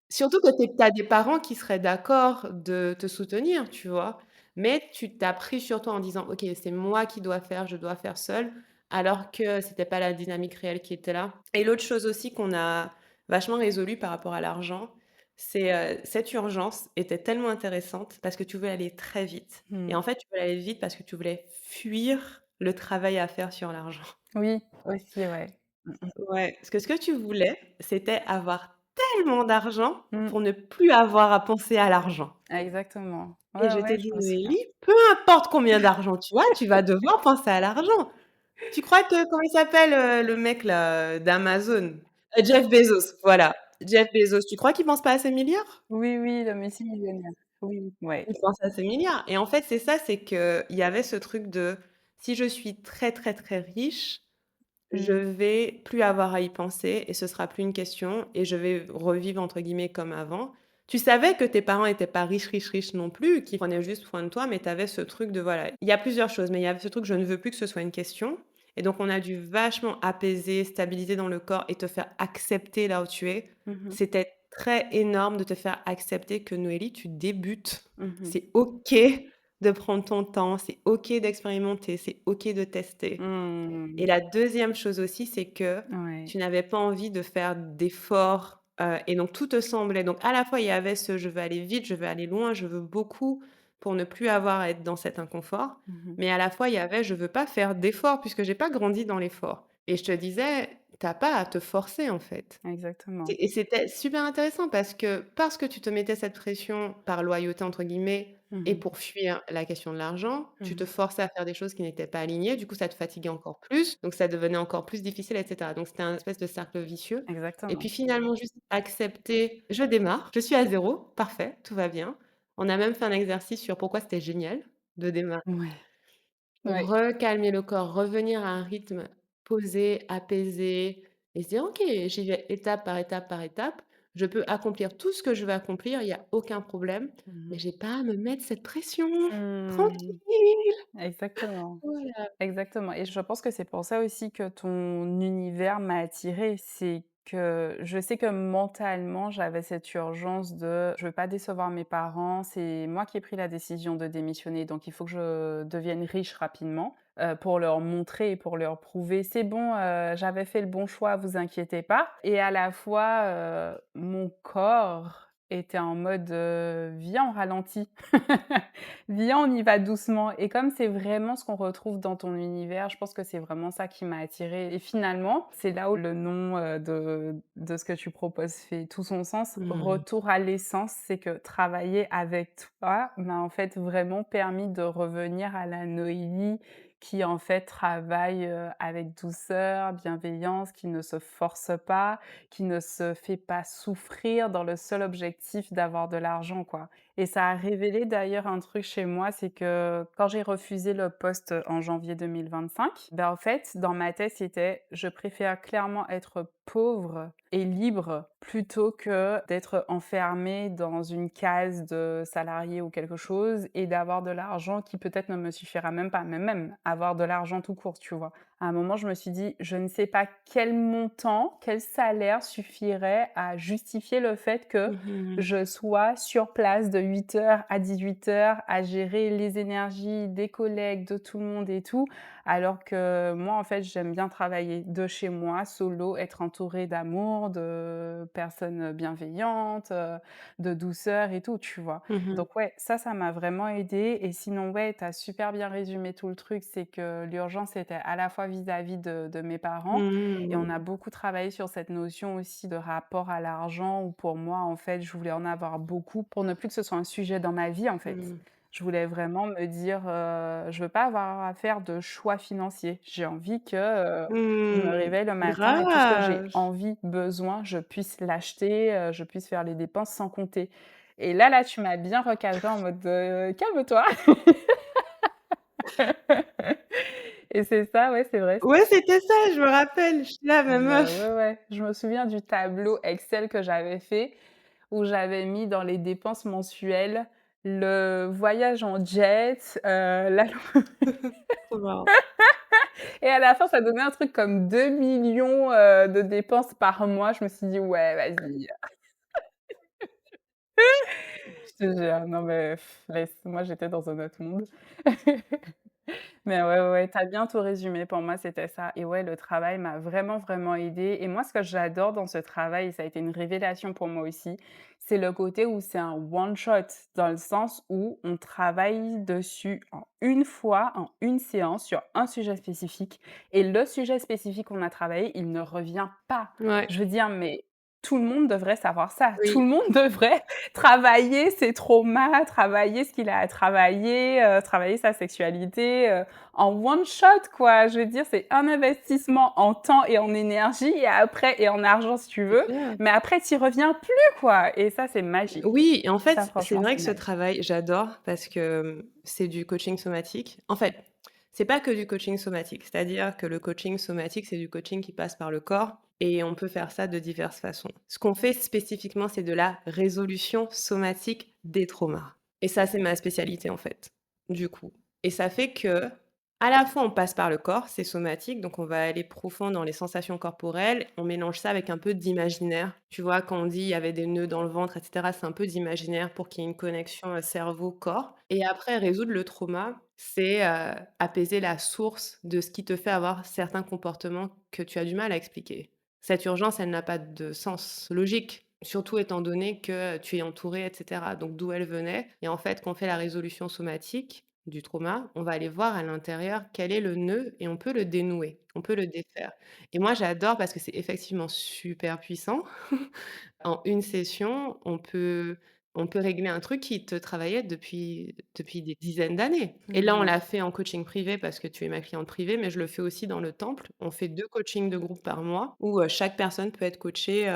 Surtout que tu as des parents qui seraient d'accord de te soutenir, tu vois? Mais tu t'as pris sur toi en disant: «OK, c'est moi qui dois faire, je dois faire seule», alors que c'était pas la dynamique réelle qui était là. Et l'autre chose aussi qu'on a vachement résolue par rapport à l'argent, c'est, cette urgence était tellement intéressante parce que tu voulais aller très vite. Et Mmh. en fait, tu voulais aller vite parce que tu voulais fuir le travail à faire sur l'argent. Oui, aussi, ouais. Mmh mh. Ouais, parce que ce que tu voulais, c'était avoir tellement d'argent Mmh. pour ne plus avoir à penser à l'argent. Exactement. Et Ouais, je ouais, t'ai je dit: me souviens. «Noélie, peu importe combien d'argent tu as, tu vas devoir penser à l'argent». Tu crois que comment il s'appelle, le mec là, d'Amazon? Jeff Bezos, voilà. Jeff Bezos, tu crois qu'il pense pas à ses milliards? Oui, oui, le multimillionnaire. Oui, ouais. Il pense à ses milliards et en fait, c'est ça, c'est qu'il y avait ce truc de: «Si je suis très, très, très riche, je Mmh. vais plus avoir à y penser et ce sera plus une question et je vais "revivre" entre guillemets comme avant». Tu savais que tes parents étaient pas riches, riches, riches non plus, qu'ils prenaient juste soin de toi, mais tu avais ce truc de voilà, il y a plusieurs choses, mais il y avait ce truc: «Je ne veux plus que ce soit une question» et donc on a dû vachement apaiser, stabiliser dans le corps et te faire accepter là où tu es. Mmh mh. C'était très énorme de te faire accepter que Noélie, tu débutes. Mmh mh. C'est OK de prendre ton temps, c'est OK d'expérimenter, c'est OK de tester. Et Mmh. la deuxième chose aussi, c'est que Ouais. tu n'avais pas envie de faire d'efforts, et donc tout te semblait donc à la fois, il y avait ce: «Je veux aller vite, je veux aller loin, je veux beaucoup pour ne plus avoir à être dans cet inconfort», Mmh mh. mais à la fois, il y avait: «Je veux pas faire d'efforts puisque j'ai pas grandi dans l'effort» et je te disais: tu pas à te forcer, en fait. Exactement. Et c'était super intéressant parce que tu te mettais cette pression par «loyauté» entre guillemets et Mmh. pour fuir la question de l'argent, tu te Mmh. forçais à faire des choses qui n'étaient pas alignées, du coup ça te fatiguait encore plus, donc ça devenait encore plus difficile et cetera. Donc c'était un espèce de cercle vicieux et puis Exactement. finalement juste accepter: «Je démarre, je suis à zéro, parfait, tout va bien». On a même fait un exercice sur pourquoi c'était génial de démarrer. Ouais. Pour Ouais. recalmer le corps, revenir à un rythme posé, apaisé et se dire: «OK, j'y vais étape par étape par étape. Je peux accomplir tout ce que je veux accomplir, il y a aucun problème, mais Mmh. j'ai pas à me mettre cette pression. Mmh. Tranquille!» Exactement. Voilà. Exactement et je pense que c'est pour ça aussi que ton univers m'a attirée. C'est que je sais que mentalement, j'avais cette urgence de je veux pas décevoir mes parents. C'est moi qui ai pris la décision de démissionner, donc il faut que je devienne riche rapidement, pour leur montrer et pour leur prouver: «C'est bon, j'avais fait le bon choix, vous inquiétez pas» et à la fois, mon corps était en mode, «Viens, on ralentit». Viens, on y va doucement et comme c'est vraiment ce qu'on retrouve dans ton univers, je pense que c'est vraiment ça qui m'a attirée et finalement, c'est là où le nom, de ce que tu proposes fait tout son sens. Mmh. Retour à l'essence, c'est que travailler avec toi m'a en fait vraiment permis de revenir à la Noélie qui en fait travaille, avec douceur, bienveillance, qui ne se force pas, qui ne se fait pas souffrir dans le seul objectif d'avoir de l'argent, quoi. Et ça a révélé d'ailleurs un truc chez moi, c'est que quand j'ai refusé le poste, en janvier 2025, ben, en fait, dans ma tête, c'était: «Je préfère clairement être pauvre et libre plutôt que d'être enfermée dans une case de salarié ou quelque chose et d'avoir de l'argent qui peut-être ne me suffira même pas». Mais même avoir de l'argent tout court, tu vois? À un moment, je me suis dit: «Je ne sais pas quel montant, quel salaire suffirait à justifier le fait que Mmh. je sois sur place de 8 heures à 18 heures à gérer les énergies des collègues, de tout le monde et tout. Alors que moi, en fait, j'aime bien travailler de chez moi, solo, être entourée d'amour, de personnes bienveillantes, de douceur et tout, tu vois? Mmh. Donc ouais, ça m'a vraiment aidée et sinon, ouais, tu as super bien résumé tout le truc. C'est que l'urgence était à la fois vis-à-vis de mes parents et on a Mmh. beaucoup travaillé sur cette notion aussi de rapport à l'argent où pour moi, en fait, je voulais en avoir beaucoup pour ne plus que ce soit un sujet dans ma vie, en fait. Mmh. Je voulais vraiment me dire, «Je veux pas avoir à faire de choix financiers». J'ai envie que, je me Mmh. réveille le matin et tout ce que j'ai Grave! envie, besoin, je puisse l'acheter, je puisse faire les dépenses sans compter. Et là, tu m'as bien recadré en mode, «Calme-toi». Et c'est ça, ouais, c'est vrai. Ouais, c'était ça, je me rappelle. Je suis là: «Mais Bah, ouais, meuf!» ouais. Je me souviens du tableau Excel que j'avais fait, où j'avais mis dans les dépenses mensuelles le voyage en jet, la Trop marrant. et à la fin, ça donnait un truc comme 2 millions de dépenses par mois. Je me suis dit: «Ouais, vas-y». Je te jure, non mais laisse, moi j'étais dans un autre monde. Mais ouais, ouais, ouais, tu as bien tout résumé. Pour moi, c'était ça et ouais, le travail m'a vraiment, vraiment aidée et moi, ce que j'adore dans ce travail et ça a été une révélation pour moi aussi, c'est le côté où c'est un one shot, dans le sens où on travaille dessus en une fois, en une séance, sur un sujet spécifique et le sujet spécifique qu'on a travaillé, il ne revient pas. Ouais, Je veux dire, mais tout le monde devrait savoir ça. Tout oui. le monde devrait travailler ses traumas, travailler ce qu'il a à travailler, travailler sa sexualité, en one shot, quoi. Je veux dire, c'est un investissement en temps et en énergie et après et en argent si tu C'est veux, clair. mais après tu y reviens plus, quoi et ça, c'est magique. Oui et en Ça, fait, c'est franchement, vrai c'est que ce magique. travail, j'adore parce que, c'est du coaching somatique. En fait, c'est pas que du coaching somatique, c'est-à-dire que le coaching somatique, c'est du coaching qui passe par le corps et on peut faire ça de diverses façons. Ce qu'on fait spécifiquement, c'est de la résolution somatique des traumas et ça, c'est ma spécialité, en fait, du coup et ça fait que à la fois, on passe par le corps, c'est somatique, donc on va aller profond dans les sensations corporelles. On mélange ça avec un peu d'imaginaire. Tu vois, quand on dit: «Il y avait des nœuds dans le ventre» et cetera, c'est un peu d'imaginaire pour qu'il y ait une connexion, cerveau-corps et après résoudre le trauma, c'est, apaiser la source de ce qui te fait avoir certains comportements que tu as du mal à expliquer. Cette urgence, elle n'a pas de sens logique, surtout étant donné que tu es entouré et cetera, donc d'où elle venait et en fait, quand on fait la résolution somatique, du trauma, on va aller voir à l'intérieur quel est le nœud et on peut le dénouer, on peut le défaire. Et moi, j'adore parce que c'est effectivement super puissant. En une session, on peut régler un truc qui te travaillait depuis des dizaines d'années. Et là, on Mmh. l'a fait en coaching privé parce que tu es ma cliente privée, mais je le fais aussi dans le temple. On fait 2 coachings de groupe par mois où, chaque personne peut être coachée,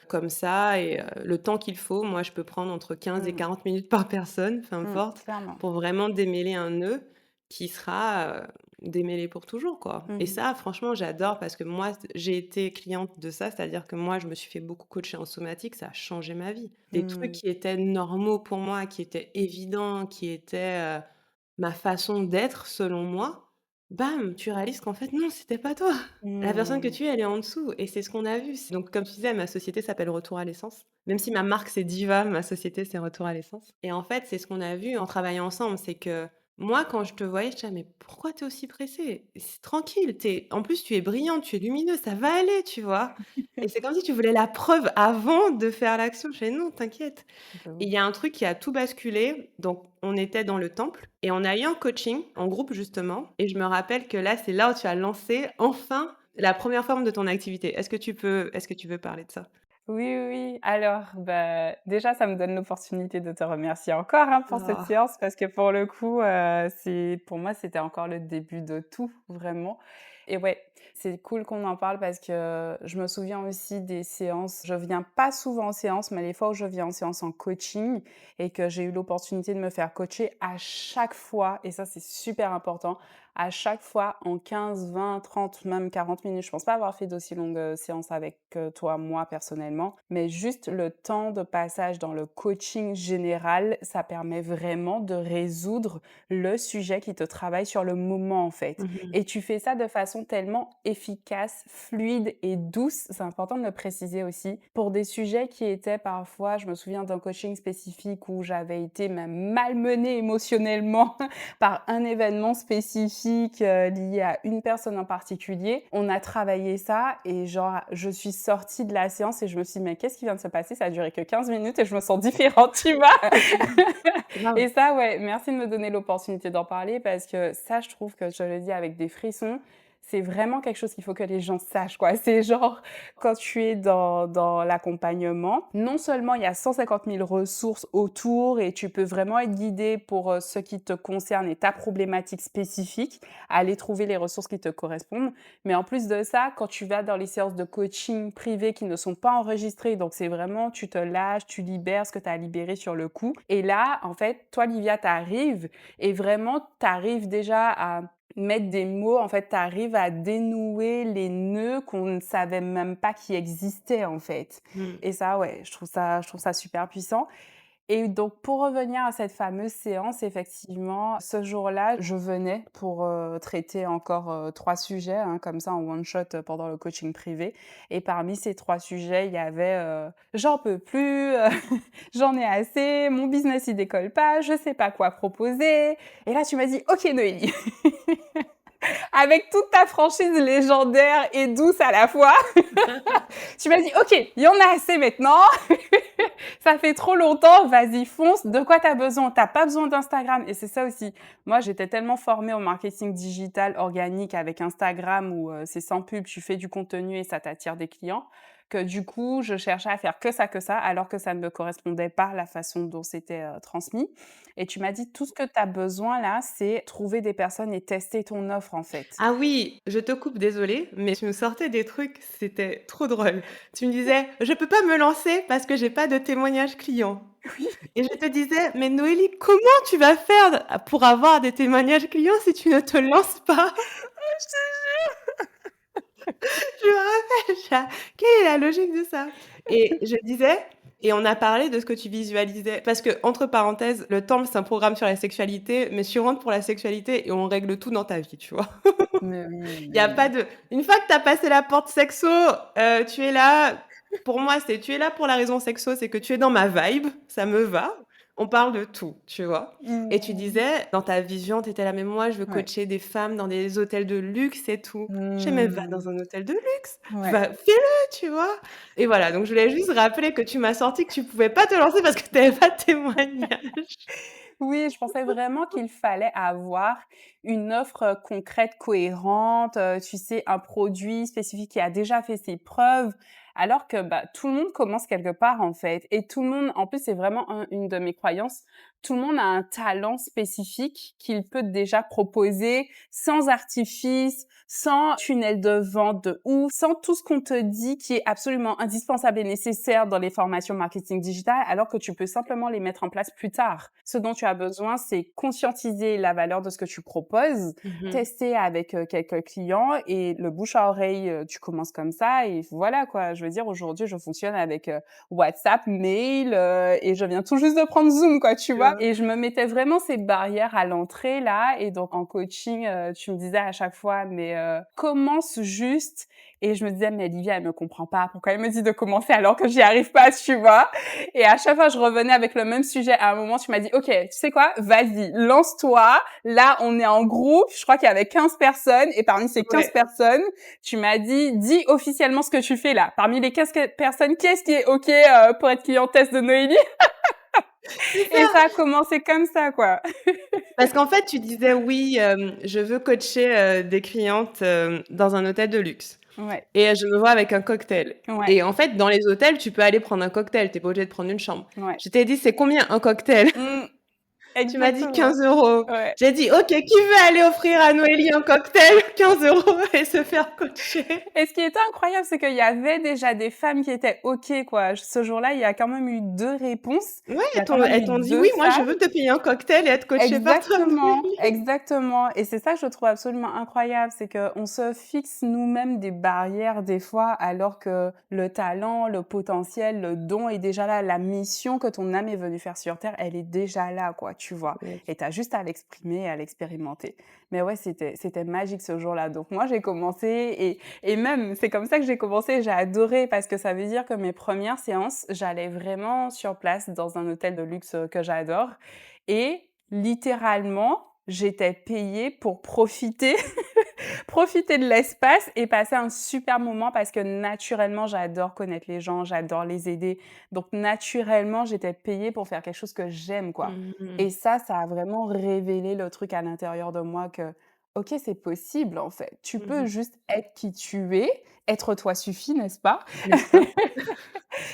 comme ça et le temps qu'il faut. Moi, je peux prendre entre 15 et Mmh. 40 minutes par personne, peu importe, Clairement. pour vraiment démêler un nœud qui sera, démêlé pour toujours, quoi. Et Mmh. ça, franchement, j'adore parce que moi, j'ai été cliente de ça, c'est-à-dire que moi, je me suis fait beaucoup coacher en somatique, ça a changé ma vie. Des trucs Mmh. qui étaient normaux pour moi, qui étaient évidents, qui étaient, ma façon d'être selon moi, bam, tu réalises qu'en fait non, c'était pas toi. La personne que Mmh. tu es, elle est en dessous et c'est ce qu'on a vu. Donc comme tu disais, ma société s'appelle Retour à l'essence. Même si ma marque c'est Diva, ma société c'est Retour à l'essence. Et en fait, c'est ce qu'on a vu en travaillant ensemble, c'est que moi, quand je te voyais, je disais: «Mais pourquoi tu es aussi pressée? C'est tranquille, tu en plus tu es brillante, tu es lumineuse, ça va aller», tu vois? Et c'est comme si tu voulais la preuve avant de faire l'action. Je fais: «Non, t'inquiète». De Et il ouf. y a un truc qui a tout basculé, donc on était dans le temple et on a eu un coaching en groupe justement et je me rappelle que là, c'est là où tu as lancé enfin la première forme de ton activité. Est-ce que tu veux parler de ça? Oui, oui, oui. Alors, bah, déjà, ça me donne l'opportunité de te remercier encore, hein, pour cette Ah, séance parce que pour le coup, c'est pour moi, c'était encore le début de tout, vraiment. Et ouais, c'est cool qu'on en parle parce que je me souviens aussi des séances. Je viens pas souvent en séance, mais les fois où je viens en séance en coaching et que j'ai eu l'opportunité de me faire coacher à chaque fois, et ça, c'est super important, à chaque fois en 15, 20, 30, même 40 minutes. Je pense pas avoir fait d'aussi longues, séances avec, toi, moi, personnellement, mais juste le temps de passage dans le coaching général, ça permet vraiment de résoudre le sujet qui te travaille sur le moment, en fait. mmh. Et tu fais ça de façon tellement efficace, fluide et douce, c'est important de le préciser aussi, pour des sujets qui étaient parfois, je me souviens d'un coaching spécifique où j'avais été même malmenée émotionnellement par un événement spécifique, lié à une personne en particulier. On a travaillé ça et genre, je suis sortie de la séance et je me suis dit: «Mais qu'est-ce qui vient de se passer?» Ça a duré que 15 minutes et je me sens différente, tu vois? Grave. Et ça, ouais, merci de me donner l'opportunité d'en parler parce que ça, je trouve que je le dis avec des frissons, c'est vraiment quelque chose qu'il faut que les gens sachent, quoi. C'est genre, quand tu es dans l'accompagnement, non seulement il y a 150 000 ressources autour et tu peux vraiment être guidé pour, ce qui te concerne et ta problématique spécifique, aller trouver les ressources qui te correspondent. Mais en plus de ça, quand tu vas dans les séances de coaching privées qui ne sont pas enregistrées, donc c'est vraiment tu te lâches, tu libères ce que tu as à libérer sur le coup. Et là, en fait, toi, Livia, tu arrives et vraiment, tu arrives déjà à mettre des mots, en fait, tu arrives à dénouer les nœuds qu'on ne savait même pas qui existaient, en fait. Mmh. Et ça, ouais, je trouve ça super puissant. Et donc pour revenir à cette fameuse séance, effectivement, ce jour-là, je venais pour, traiter encore, 3 sujets, hein, comme ça en one shot, pendant le coaching privé. Et parmi ces 3 sujets, il y avait, «J'en peux plus, j'en ai assez, mon business il décolle pas, je sais pas quoi proposer». Et là tu m'as dit: «OK Noélie, avec toute ta franchise légendaire et douce à la fois, tu m'as dit: «OK, il y en a assez maintenant, ça fait trop longtemps, vas-y fonce, de quoi tu as besoin? Tu as pas besoin d'Instagram». Et c'est ça aussi. Moi, j'étais tellement formée au marketing digital organique avec Instagram où, c'est sans pub, tu fais du contenu et ça t'attire des clients, que du coup, je cherchais à faire que ça, alors que ça ne me correspondait pas, la façon dont c'était, transmis. Et tu m'as dit: «Tout ce que tu as besoin là, c'est trouver des personnes et tester ton offre, en fait». Ah oui, je te coupe, désolée, mais tu me sortais des trucs, c'était trop drôle. Tu me disais: «Je peux pas me lancer parce que j'ai pas de témoignages clients». Et je te disais: «Mais Noélie, comment tu vas faire pour avoir des témoignages clients si tu ne te lances pas?» Je me rappelle, j'étais là: «Quelle est la logique de ça?» Et je disais et on a parlé de ce que tu visualisais parce qu'entre parenthèses, le temple, c'est un programme sur la sexualité, mais tu rentres pour la sexualité et on règle tout dans ta vie, tu vois? Mais oui, Il y mais a pas oui. de une fois que tu as passé la porte sexo, tu es là pour moi, c'est tu es là pour la raison sexo, c'est que tu es dans ma vibe, ça me va. On parle de tout, tu vois? Et tu Mmh. disais, dans ta vision, tu étais là: «Mais moi, je veux Ouais. coacher des femmes dans des hôtels de luxe et tout». Je fais: «Mais va Mmh. dans un hôtel de luxe, Ouais. va fais-le», tu vois? Et voilà, donc je voulais juste rappeler que tu m'as sorti que tu pouvais pas te lancer parce que tu avais pas de témoignage. Oui, je pensais vraiment qu'il fallait avoir une offre, concrète, cohérente, tu sais, un produit spécifique qui a déjà fait ses preuves, alors que, bah, tout le monde commence quelque part, en fait et tout le monde en plus, c'est vraiment une de mes croyances, tout le monde a un talent spécifique qu'il peut déjà proposer sans artifice, sans tunnel de vente de ouf, sans tout ce qu'on te dit qui est absolument indispensable et nécessaire dans les formations marketing digital, alors que tu peux simplement les mettre en place plus tard. Ce dont tu as besoin, c'est conscientiser la valeur de ce que tu proposes, Mmh. tester avec quelques clients et le bouche à oreille, tu commences comme ça et voilà quoi. Je veux dire, aujourd'hui, je fonctionne avec WhatsApp, mail et je viens tout juste de prendre Zoom, quoi, tu vois. Et je me mettais vraiment ces barrières à l'entrée là. Et donc en coaching, tu me disais à chaque fois, mais commence juste. Et je me disais, mais Olivia, elle me comprend pas. Pourquoi elle me dit de commencer alors que j'y arrive pas, tu vois? Et à chaque fois, je revenais avec le même sujet. À un moment, tu m'as dit, OK, tu sais quoi? Vas-y, lance-toi. Là, on est en groupe. Je crois qu'il y avait 15 personnes. Et parmi ces 15 Ouais. personnes, tu m'as dit, dis officiellement ce que tu fais là. Parmi les 15 personnes, qui est-ce qui est OK pour être client test de Noélie? C'est Et ça! ça a commencé comme ça, quoi. Parce qu'en fait, tu disais: «Oui, je veux coacher, des clientes, dans un hôtel de luxe Ouais, et je me vois avec un cocktail» ouais, et en fait, dans les hôtels, tu peux aller prendre un cocktail, tu es pas obligé de prendre une chambre. ouais. Je t'ai dit: «C'est combien un cocktail?» Mmh, Tu m'as dit exactement. 15 €. Ouais. J'ai dit: «OK, qui veut aller offrir à Noélie un cocktail 15 € et se faire coacher?» Et ce qui était incroyable, c'est qu'il y avait déjà des femmes qui étaient OK, quoi. Ce jour-là, il y a quand même eu 2 réponses. Ouais, Il y a quand même elles eu t'ont dit: 2 «Oui, moi, je femmes. veux te payer un cocktail et être coachée par toi, Exactement, Noélie». exactement et c'est ça que je trouve absolument incroyable, c'est qu'on se fixe nous-mêmes des barrières des fois, alors que le talent, le potentiel, le don est déjà là. La mission que ton âme est venue faire sur terre, elle est déjà là, quoi, tu vois? Yes. Et tu as juste à l'exprimer et à l'expérimenter. Mais ouais, c'était magique ce jour-là. Donc moi, j'ai commencé et même, c'est comme ça que j'ai commencé, j'ai adoré parce que ça veut dire que mes premières séances, j'allais vraiment sur place dans un hôtel de luxe, que j'adore et littéralement, j'étais payée pour profiter profiter de l'espace et passer un super moment parce que naturellement, j'adore connaître les gens, j'adore les aider. Donc naturellement, j'étais payée pour faire quelque chose que j'aime, quoi. Mmh mh. Et ça a vraiment révélé le truc à l'intérieur de moi que, OK, c'est possible, en fait. Tu Mmh peux mh. juste être qui tu es. Être toi suffit, n'est-ce pas? N'est-ce pas?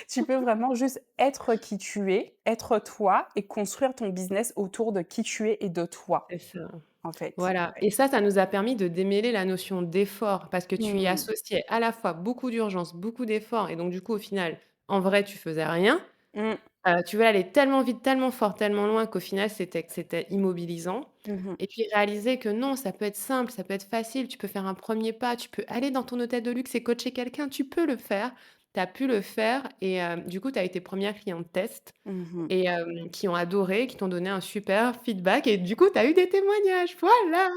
Tu peux vraiment juste être qui tu es, être toi et construire ton business autour de qui tu es et de toi, C'est ça. en fait. Voilà Ouais. et ça nous a permis de démêler la notion d'effort parce que tu y Mmh. associais à la fois beaucoup d'urgence, beaucoup d'efforts et donc du coup, au final, en vrai, tu faisais rien. Mmh. Tu voulais aller tellement vite, tellement fort, tellement loin qu'au final, c'était immobilisant Mmh mh. et puis réaliser que non, ça peut être simple, ça peut être facile, tu peux faire un premier pas, tu peux aller dans ton hôtel de luxe et coacher quelqu'un, tu peux le faire. Tu as pu le faire et du coup, tu as été première cliente test Mmh. et qui ont adoré, qui t'ont donné un super feedback et du coup, tu as eu des témoignages, voilà!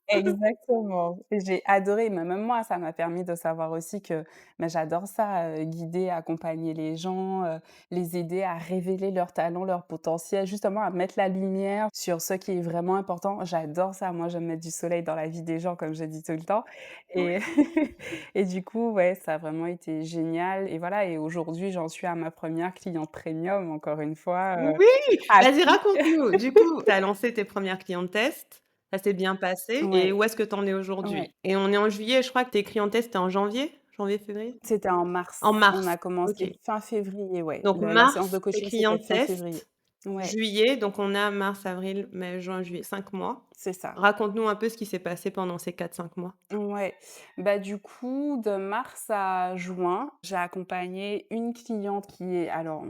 Exactement et j'ai adoré, mais même moi, ça m'a permis de savoir aussi que, bah, j'adore ça, guider, accompagner les gens, les aider à révéler leurs talents, leur potentiel, justement à mettre la lumière sur ce qui est vraiment important. J'adore ça, moi, j'aime mettre du soleil dans la vie des gens, comme je dis tout le temps et Ouais. et du coup, ouais, ça a vraiment été génial et voilà et aujourd'hui, j'en suis à ma première cliente premium, encore une fois, Oui! à Vas-y, qui raconte-nous. Du coup, tu as lancé tes premières clientes test, ça s'est bien passé et ouais, où est-ce que tu en es ouais. aujourd'hui? Et on est en juillet, je crois que tes clientes test, c'était en janvier? Janvier, février? C'était en En mars. On mars, a OK. commencé fin février, ouais. Donc Le la séance mars, de tes coaching, c'était clientes fin février. test, Ouais, juillet, donc on a mars, avril, mai, juin, juillet, 5 mois. c'est ça. Raconte-nous un peu ce qui s'est passé pendant ces 4-5 mois. Ouais. Bah, du coup, de mars à juin, j'ai accompagné une cliente qui est alors,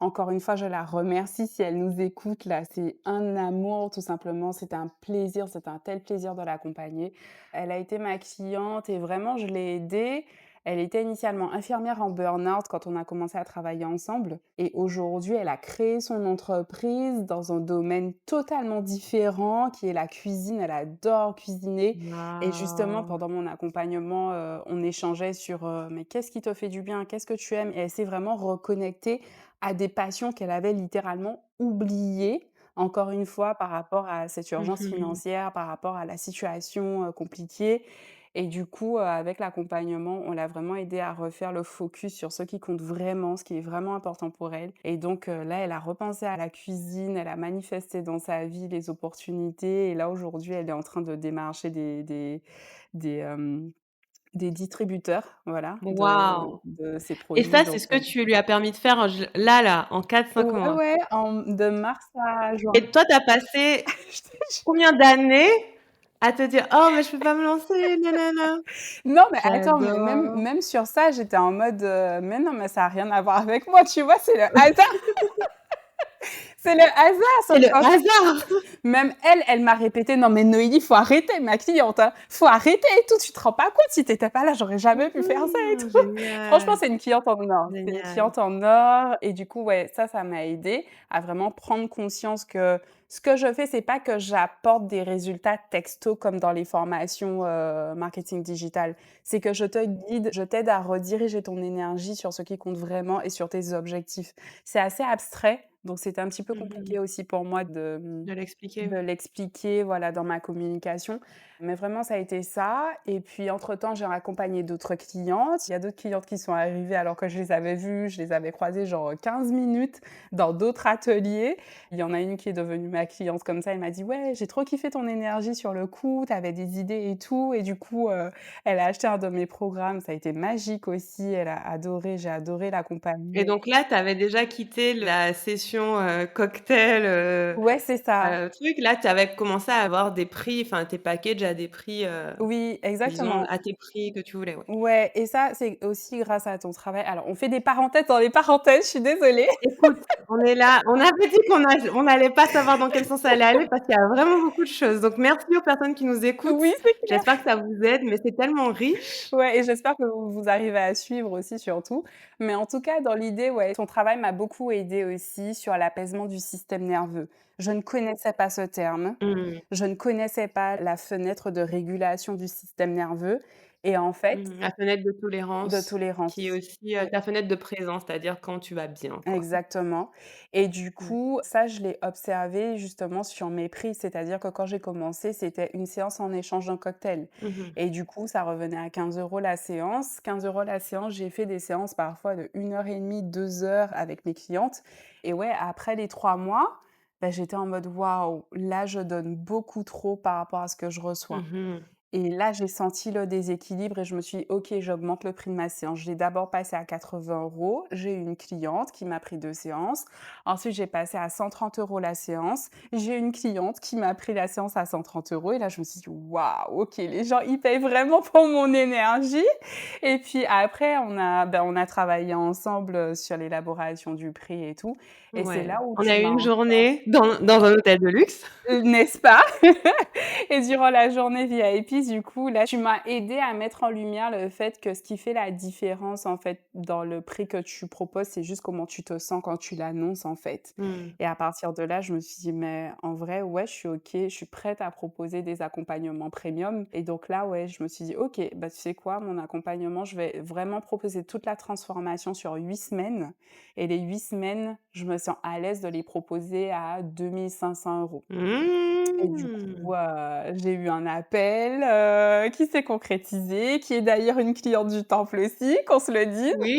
encore une fois, je la remercie si elle nous écoute là, c'est un amour tout simplement, c'était un plaisir, c'était un tel plaisir de l'accompagner. Elle a été ma cliente et vraiment je l'ai aidée. Elle était initialement infirmière en burn-out quand on a commencé à travailler ensemble et aujourd'hui, elle a créé son entreprise dans un domaine totalement différent qui est la cuisine. Elle adore cuisiner et justement, Waouh! pendant mon accompagnement, on échangeait sur, «Mais qu'est-ce qui te fait du bien? Qu'est-ce que tu aimes?» et elle s'est vraiment reconnectée à des passions qu'elle avait littéralement oubliées, encore une fois, par rapport à cette Mmh urgence mh. financière, par rapport à la situation, compliquée Et du coup, avec l'accompagnement, on l'a vraiment aidée à refaire le focus sur ce qui compte vraiment, ce qui est vraiment important pour elle. Et donc, là, elle a repensé à la cuisine, elle a manifesté dans sa vie les opportunités et là, aujourd'hui, elle est en train de démarcher des, hem, des distributeurs, voilà, Waouh! de ses Et produits ça, c'est donc ce que tu lui as permis de faire là, en 4-5 mois? ouais, de mars à juin. Et toi, tu as passé Je te jure. combien d'années à te dire: «Oh mais je peux pas me lancer, nanana»? Non, mais attends, mais J'adore. même sur ça, j'étais en mode, «Mais non, mais ça a rien à voir avec moi», tu vois? C'est le hasard, c'est le hasard, C'est sauf le qu'en hasard! même elle, elle m'a répété: «Non mais Noélie, faut arrêter, ma cliente, hein, faut arrêter et tout, tu te rends pas compte, si tu étais pas là, j'aurais jamais pu faire ça et tout». Franchement, Génial, c'est une cliente en or, c'est une génial. cliente en or et du coup, ouais, ça m'a aidée à vraiment prendre conscience que ce que je fais, c'est pas que j'apporte des résultats texto comme dans les formations, marketing digital. C'est que je te guide, je t'aide à rediriger ton énergie sur ce qui compte vraiment et sur tes objectifs. C'est assez abstrait, donc c'était un petit peu Mmh. compliqué aussi pour moi De l'expliquer. de l'expliquer, voilà, dans ma communication. Mais vraiment, ça a été ça et puis entre-temps, j'ai accompagné d'autres clientes. Il y a d'autres clientes qui sont arrivées alors que je les avais vues, je les avais croisées genre 15 minutes dans d'autres ateliers. Il y en a une qui est devenue ma cliente comme ça, elle m'a dit: «Ouais, j'ai trop kiffé ton énergie sur le coup, tu avais des idées et tout» et du coup, elle a acheté un de mes programmes. Ça a été magique aussi, elle a adoré, j'ai adoré Et l'accompagner. donc là, tu avais déjà quitté la session, cocktail, Ouais, c'est ça. truc. Là, tu avais commencé à avoir des prix, enfin tes packages à des prix, Oui, disons exactement. à tes prix que tu voulais, ouais. Ouais et ça, c'est aussi grâce à ton travail. Alors, on fait des parenthèses dans les parenthèses, je suis désolée. Écoute, on est là, on avait dit on n'allait pas savoir dans quel sens ça allait aller parce qu'il y a vraiment beaucoup de choses. Donc merci aux personnes qui nous Oui, écoutent. c'est clair. J'espère que ça vous aide, mais c'est tellement riche. Ouais et j'espère que vous arrivez à suivre aussi surtout. Mais en tout cas, dans l'idée, ouais, ton travail m'a beaucoup aidée aussi sur l'apaisement du système nerveux. Je ne connaissais pas ce terme. Mmh. Je ne connaissais pas la fenêtre de régulation du système nerveux et en fait La fenêtre de de tolérance qui est tolérance. aussi, ta fenêtre de présence, c'est-à-dire quand tu vas bien, quoi. Exactement et du Ouais. coup, ça, je l'ai observé justement sur mes prix. C'est-à-dire que quand j'ai commencé, c'était une séance en échange d'un cocktail Mmh mh. et du coup, ça revenait à 15 € la séance. 15 € la séance, j'ai fait des séances parfois de 1 heure et demie, 2 heures avec mes clientes et ouais, après les 3 mois, bah, j'étais en mode: «Waouh, là, je donne beaucoup trop par rapport à ce que je reçois». Mmh. Et là, j'ai senti le déséquilibre et je me suis dit: «OK, j'augmente le prix de ma séance». Je l'ai d'abord passé à 80 €. J'ai eu une cliente qui m'a pris 2 séances. Ensuite, j'ai passé à 130 € la séance. J'ai eu une cliente qui m'a pris la séance à 130 € et là, je me suis dit: «Waouh, OK, les gens, ils payent vraiment pour mon énergie» et puis après, on a travaillé ensemble, sur l'élaboration du prix et tout et c'est Ouais. là où On a tu eu m'as une enfin journée dans un hôtel de luxe. n'est-ce pas? Et durant la journée VIP, du coup, là, tu m'as aidé à mettre en lumière le fait que ce qui fait la différence, en fait, dans le prix que tu proposes, c'est juste comment tu te sens quand tu l'annonces, en fait. Mmh. Et à partir de là, je me suis dit: «Mais en vrai, ouais, je suis OK, je suis prête à proposer des accompagnements premium» et donc là, ouais, je me suis dit: «OK, bah, tu sais quoi? Mon accompagnement, je vais vraiment proposer toute la transformation sur 8 semaines et les 8 semaines, je me sens à l'aise de les proposer à 2 500 € et du Mmh. coup, j'ai eu un appel, qui s'est concrétisé, qui est d'ailleurs une cliente du temple aussi, qu'on se le dise. Oui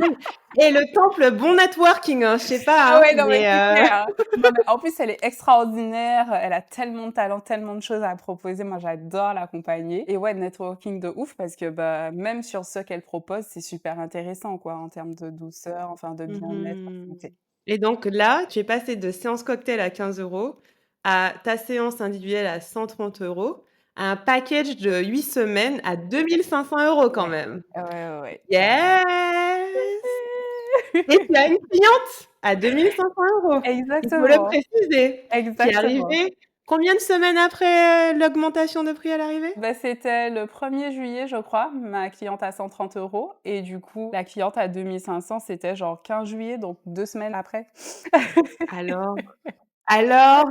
et le temple, bon networking, hein, je sais pas, Ah hein, ouais, non, mais mais c'est clair. Non, mais en plus, elle est extraordinaire, elle a tellement de talent, tellement de choses à proposer. Moi, j'adore l'accompagner et ouais, networking de ouf parce que, bah, même sur ce qu'elle propose, c'est super intéressant, quoi, en termes de douceur, enfin de bien-être, mmh santé. et donc là, tu es passée de séance cocktail à 15 € à ta séance individuelle à 130 €, à un package de 8 semaines à 2 500 € quand Ouais. même. Ouais, ouais, ouais, carrément. Yes et tu as une cliente à 2 500 €. Il faut le Exactement, préciser, qui est exactement. arrivée combien de semaines après, l'augmentation de prix à l'arrivée? Bah, c'était le 1er juillet, je crois, ma cliente à 130 € et du coup, la cliente à 2 500, c'était genre 15 juillet, donc 2 semaines après. Alors? Alors?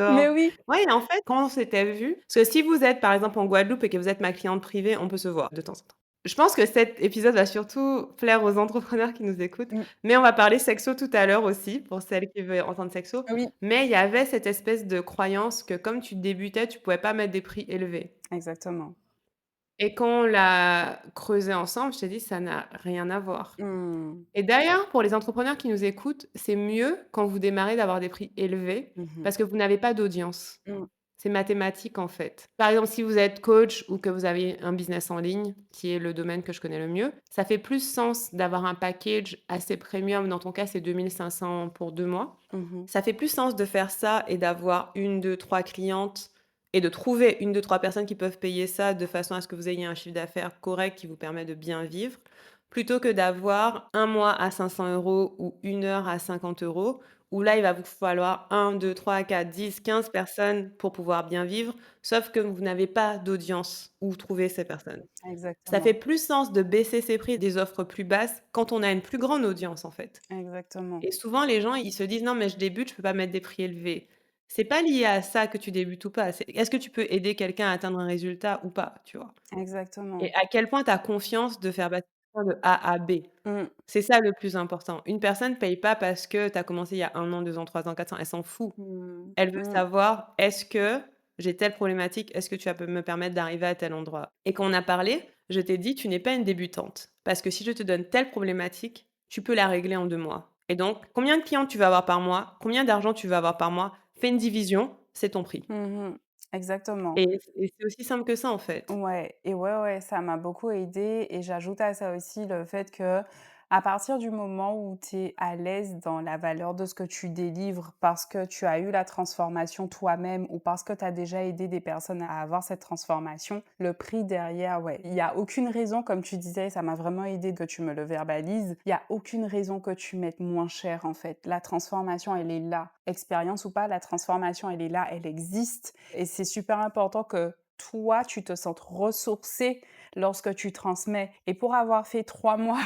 Mais J'adore. oui, Ouais et en fait, quand on s'était vus parce que si vous êtes par exemple en Guadeloupe et que vous êtes ma cliente privée, on peut se voir de temps en temps. Je pense que cet épisode va surtout plaire aux entrepreneurs qui nous écoutent, mmh, mais on va parler sexo tout à l'heure aussi, pour celles qui veulent entendre sexo. oui, Mais il y avait cette espèce de croyance que comme tu débutais, tu pouvais pas mettre des prix élevés. exactement. Et quand on l'a creusé ensemble, je t'ai dit: «Ça n'a rien à voir». Mmh. Et d'ailleurs, pour les entrepreneurs qui nous écoutent, c'est mieux quand vous démarrez d'avoir des prix élevés Mmh mh. parce que vous n'avez pas d'audience. Mmh. C'est mathématique, en fait. Par exemple, si vous êtes coach ou que vous avez un business en ligne, qui est le domaine que je connais le mieux, ça fait plus sens d'avoir un package assez premium. Dans ton cas, c'est 2 500 pour 2 mois. Mmh. Ça fait plus sens de faire ça et d'avoir une, 2, 3 clientes et de trouver une, 2, 3 personnes qui peuvent payer ça de façon à ce que vous ayez un chiffre d'affaires correct qui vous permet de bien vivre, plutôt que d'avoir un mois à 500 € ou une heure à 50 €, où là, il va vous falloir un, 2, 3, 4, 10, 15 personnes pour pouvoir bien vivre, sauf que vous n'avez pas d'audience où trouver ces personnes. Ça fait Exactement, plus sens de baisser ses prix des offres plus basses quand on a une plus grande audience, en fait. exactement. Et souvent, les gens, ils se disent: «Non, mais je débute, je peux pas mettre des prix élevés». C'est pas lié à ça que tu débutes ou pas, c'est est-ce que tu peux aider quelqu'un à atteindre un résultat ou pas, tu vois? Et Exactement. à quel point tu as confiance de faire passer quelqu'un de A à B. Mmh. C'est ça le plus important. Une personne paye pas parce que tu as commencé il y a 1 an, 2 ans, 3 ans, 4 ans, elle s'en fout. Mmh. Elle veut Mmh. savoir: «Est-ce que j'ai telle problématique, est-ce que tu vas peux me permettre d'arriver à tel endroit?» Et quand on a parlé, je t'ai dit: «Tu n'es pas une débutante, parce que si je te donne telle problématique, tu peux la régler en 2 mois. Et donc combien de clients tu vas avoir par mois? Combien d'argent tu vas avoir par mois? Fais une division, c'est ton prix». Mmh. Exactement. Et c'est aussi simple que ça, en fait. Ouais et ouais, ça m'a beaucoup aidée et j'ajoute à ça aussi le fait que à partir du moment où tu es à l'aise dans la valeur de ce que tu délivres parce que tu as eu la transformation toi-même ou parce que tu as déjà aidé des personnes à avoir cette transformation, le prix derrière, ouais, il y a aucune raison, comme tu disais, ça m'a vraiment aidé que tu me le verbalises, il y a aucune raison que tu mettes moins cher, en fait. La transformation, elle est là. Expérience ou pas, la transformation, elle est là, elle existe et c'est super important que toi, tu te sentes ressourcé lorsque tu transmets. Et pour avoir fait 3 mois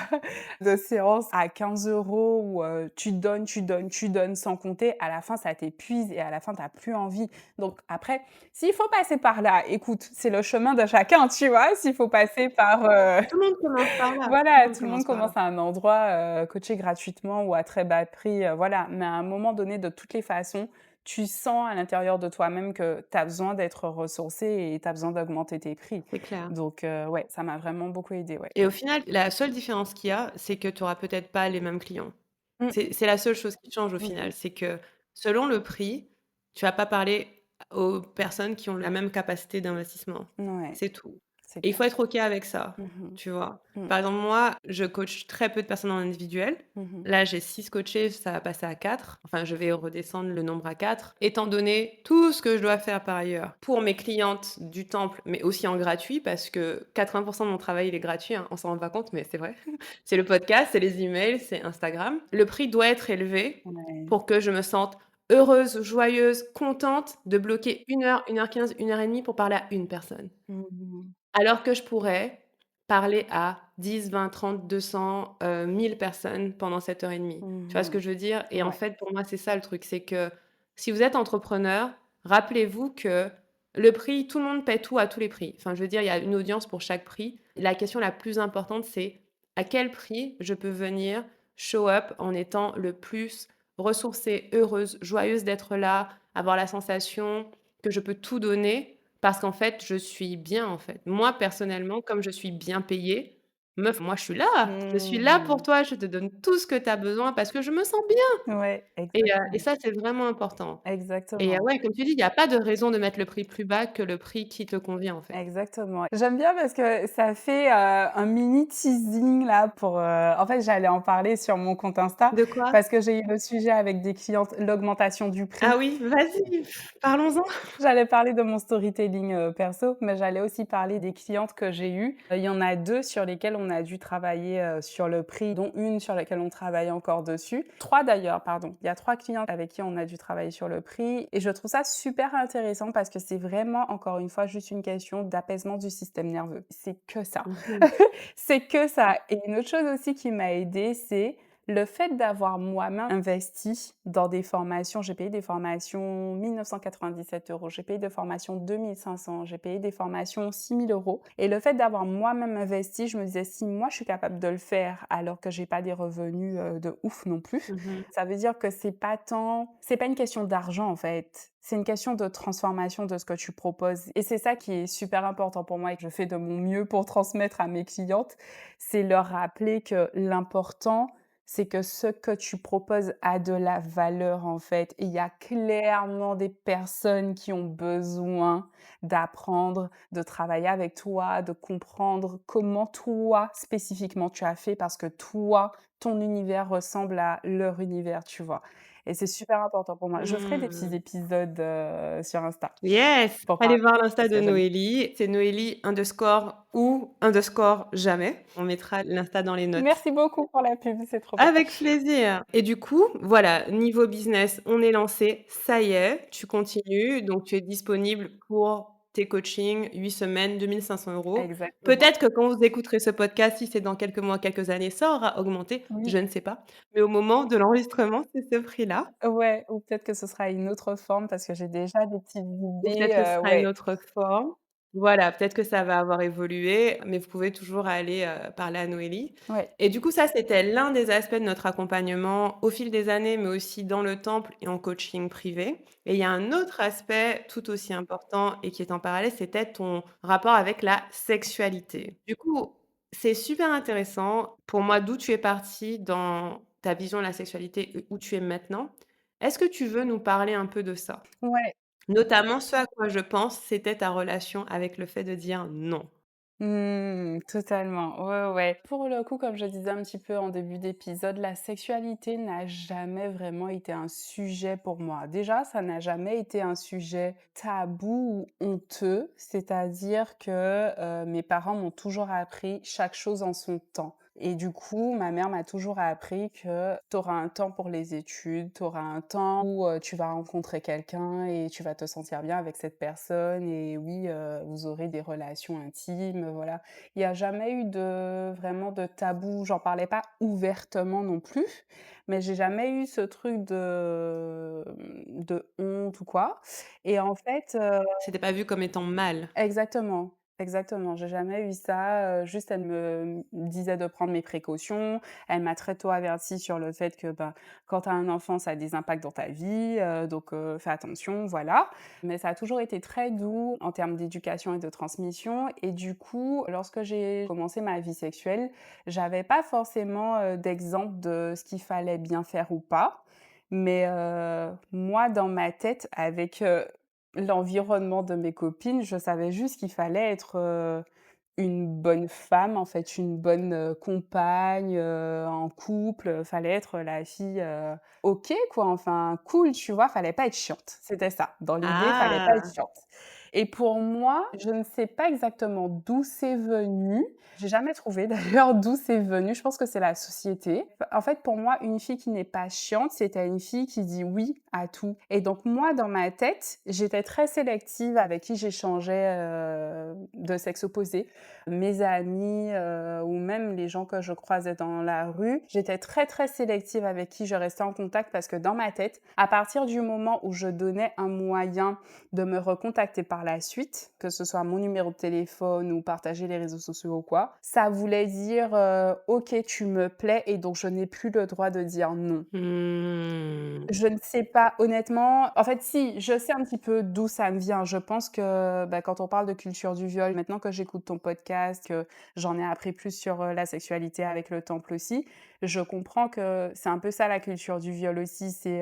de séance à 15 € où, tu donnes sans compter, à la fin, ça t'épuise et à la fin, tu as plus envie. Donc après, s'il faut passer par là, écoute, c'est le chemin de chacun, tu vois? S'il faut passer par, Tout le monde commence par là, tout le voilà, monde tout le monde commence par là. commence à un endroit, coaché gratuitement ou à très bas prix, voilà. Mais à un moment donné, de toutes les façons, tu sens à l'intérieur de toi-même que tu as besoin d'être ressourcé et tu as besoin d'augmenter tes prix. C'est clair. Donc ouais, ça m'a vraiment beaucoup aidée, ouais. Et au final, la seule différence qu'il y a, c'est que tu auras peut-être pas les mêmes clients. Mmh. C'est la seule chose qui change au Mmh final. mh. C'est que selon le prix, tu vas pas parler aux personnes qui ont la même capacité d'investissement. Ouais, C'est tout. c'est Et il clair. faut être OK avec ça, Mmh tu vois? mh. Mmh. Par exemple, moi, je coach très peu de personnes en individuel. Mmh. Là, j'ai 6 coachés, ça va passer à 4. Enfin, je vais redescendre le nombre à 4, étant donné tout ce que je dois faire par ailleurs pour mes clientes du temple, mais aussi en gratuit parce que 80 de mon travail, il est gratuit, hein. On s'en rend pas compte, mais c'est vrai. C'est le podcast, c'est les emails, c'est Instagram. Le prix doit être élevé Ouais. pour que je me sente heureuse, joyeuse, contente de bloquer 1 heure, 1 h 15, 1 h 30 pour parler à une personne. Mmh mh. Alors que je pourrais parler à 10, 20, 30, 200, 1000 personnes pendant cette heure et demie. Tu vois ce Mmh. que je veux dire? Et en Ouais. fait, pour moi, c'est ça le truc, c'est que si vous êtes entrepreneur, rappelez-vous que le prix, tout le monde paie tout à tous les prix. Enfin, je veux dire, il y a une audience pour chaque prix. La question la plus importante, c'est à quel prix je peux venir show up en étant le plus ressourcée, heureuse, joyeuse d'être là, avoir la sensation que je peux tout donner parce qu'en fait, je suis bien, en fait. Moi, personnellement, comme je suis bien payée, meuf, moi, je suis là pour Mmh. toi, je te donne tout ce que tu as besoin parce que je me sens bien Ouais, et exactement. ça, c'est vraiment important et Exactement. ouais, comme tu dis, il y a pas de raison de mettre le prix plus bas que le prix qui te convient, en fait. Exactement. J'aime bien parce que ça fait, un mini teasing là pour, en fait, j'allais en parler sur mon compte Insta De quoi? parce que j'ai eu le sujet avec des clientes, l'augmentation du Ah prix. oui, vas-y, parlons-en. J'allais parler de mon storytelling, perso, mais j'allais aussi parler des clientes que j'ai eues. Il y en a 2 sur lesquelles on a dû travailler, sur le prix, dont une sur laquelle on travaille encore dessus. 3 d'ailleurs, pardon. Il y a 3 clientes avec qui on a dû travailler sur le prix et je trouve ça super intéressant parce que c'est vraiment, encore une fois, juste une question d'apaisement du système nerveux. C'est que ça. Mmh mh. C'est que ça et une autre chose aussi qui m'a aidée, c'est Le fait d'avoir moi-même investi dans des formations, j'ai payé des formations 1 997 €, j'ai payé des formations 2 500, j'ai payé des formations 6 000 € et le fait d'avoir moi-même investi, je me disais: «Si moi je suis capable de le faire alors que j'ai pas des revenus, de ouf non plus», Mmh. ça veut dire que c'est pas une question d'argent en fait, c'est une question de transformation de ce que tu proposes et c'est ça qui est super important pour moi et que je fais de mon mieux pour transmettre à mes clientes. C'est leur rappeler que l'important, c'est que ce que tu proposes a de la valeur, en fait. Et il y a clairement des personnes qui ont besoin d'apprendre, de travailler avec toi, de comprendre comment toi, spécifiquement, tu as fait parce que toi, ton univers ressemble à leur univers, tu vois? Et c'est super important pour moi. Je ferai des petits Mmh. épisodes, sur Insta Yes! pour Allez parler voir de l'Insta de spécialisme. Noélie, c'est Noélie underscore ou underscore jamais. On mettra l'Insta dans les notes. Merci beaucoup pour la pub, c'est trop bien. Avec plaisir et du coup, voilà, niveau business, on est lancé, ça y est, tu continues, donc tu es disponible pour tes coachings, 8 semaines, 2 500 €. Exactement. Peut-être que quand vous écouterez ce podcast, si c'est dans quelques mois, quelques années, ça aura augmenté, Oui. je ne sais pas, mais au moment de l'enregistrement, c'est ce prix-là. Ouais, ou peut-être que ce sera une autre forme parce que j'ai déjà des petites Ou idées, peut-être que ce sera une ouais, autre forme. Voilà, peut-être que ça va avoir évolué, mais vous pouvez toujours aller, parler à Noélie ouais. et du coup, ça, c'était l'un des aspects de notre accompagnement au fil des années, mais aussi dans le temple et en coaching privé et il y a un autre aspect tout aussi important et qui est en parallèle, c'était ton rapport avec la sexualité. Du coup, c'est super intéressant pour moi d'où tu es partie dans ta vision de la sexualité et où tu es maintenant. Est-ce que tu veux nous parler un peu de ça? Ouais. Notamment, ce à quoi je pense, c'était ta relation avec le fait de dire non. Totalement. Ouais, ouais. Pour le coup, comme je disais un petit peu en début d'épisode, la sexualité n'a jamais vraiment été un sujet pour moi. Déjà, ça n'a jamais été un sujet tabou ou honteux, c'est-à-dire que, mes parents m'ont toujours appris chaque chose en son temps. Et du coup, ma mère m'a toujours appris que tu auras un temps pour les études, tu auras un temps où, tu vas rencontrer quelqu'un et tu vas te sentir bien avec cette personne et oui, vous aurez des relations intimes, voilà. Il y a jamais eu vraiment de tabou. J'en parlais pas ouvertement non plus, mais j'ai jamais eu ce truc de honte ou quoi et en fait, C'était pas vu comme étant mal. exactement, exactement. J'ai jamais eu ça, juste elle me disait de prendre mes précautions. Elle m'a très tôt avertie sur le fait que, ben, quand tu as un enfant, ça a des impacts dans ta vie, donc fais attention, voilà. Mais ça a toujours été très doux en termes d'éducation et de transmission et du coup, lorsque j'ai commencé ma vie sexuelle, j'avais pas forcément, d'exemple de ce qu'il fallait bien faire ou pas. Mais moi, dans ma tête, avec, l'environnement de mes copines, je savais juste qu'il fallait être, une bonne femme, en fait, une bonne, compagne, en couple, fallait être la fille, OK quoi, enfin cool, tu vois? Fallait pas être chiante. C'était ça. Dans l'idée, fallait pas être Ah! chiante et pour moi, je ne sais pas exactement d'où c'est venu. J'ai jamais trouvé d'ailleurs d'où c'est venu. Je pense que c'est la société. En fait, pour moi, une fille qui n'est pas chiante, c'était une fille qui dit oui à tout. Et donc moi, dans ma tête, j'étais très sélective avec qui j'échangeais de sexe opposé. Mes amis ou même les gens que je croisais dans la rue, j'étais très très sélective avec qui je restais en contact parce que dans ma tête, à partir du moment où je donnais un moyen de me recontacter par la suite, que ce soit mon numéro de téléphone ou partager les réseaux sociaux ou quoi, ça voulait dire OK, tu me plais et donc je n'ai plus le droit de dire non. Mmh. Je ne sais pas honnêtement. En fait, si, je sais un petit peu d'où ça me vient. Je pense que, bah, quand on parle de culture du viol, maintenant que j'écoute ton podcast, que j'en ai appris plus sur, la sexualité avec le temple aussi, je comprends que c'est un peu ça la culture du viol aussi. C'est,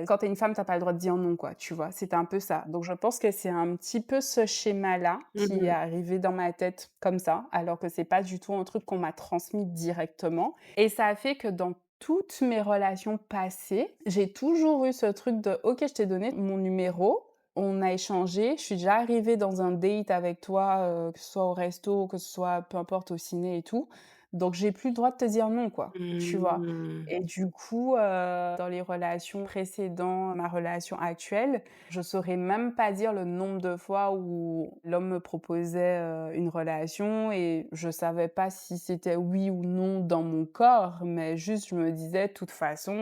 quand tu es une femme, tu as pas le droit de dire non, quoi, tu vois? C'était un peu ça. Donc je pense que c'est un petit peu ce schéma-là qui est Mmh. arrivé dans ma tête comme ça, alors que c'est pas du tout un truc qu'on m'a transmis directement et ça a fait que dans toutes mes relations passées, j'ai toujours eu ce truc de: «OK, je t'ai donné mon numéro, on a échangé, je suis déjà arrivée dans un date avec toi, que ce soit au resto, que ce soit peu importe au ciné et tout. Donc j'ai plus le droit de te dire non, quoi, tu vois? Mmh. Et du coup, dans les relations précédentes, ma relation actuelle, je saurais même pas dire le nombre de fois où l'homme me proposait, une relation et je savais pas si c'était oui ou non dans mon corps, mais juste je me disais: «De toute façon,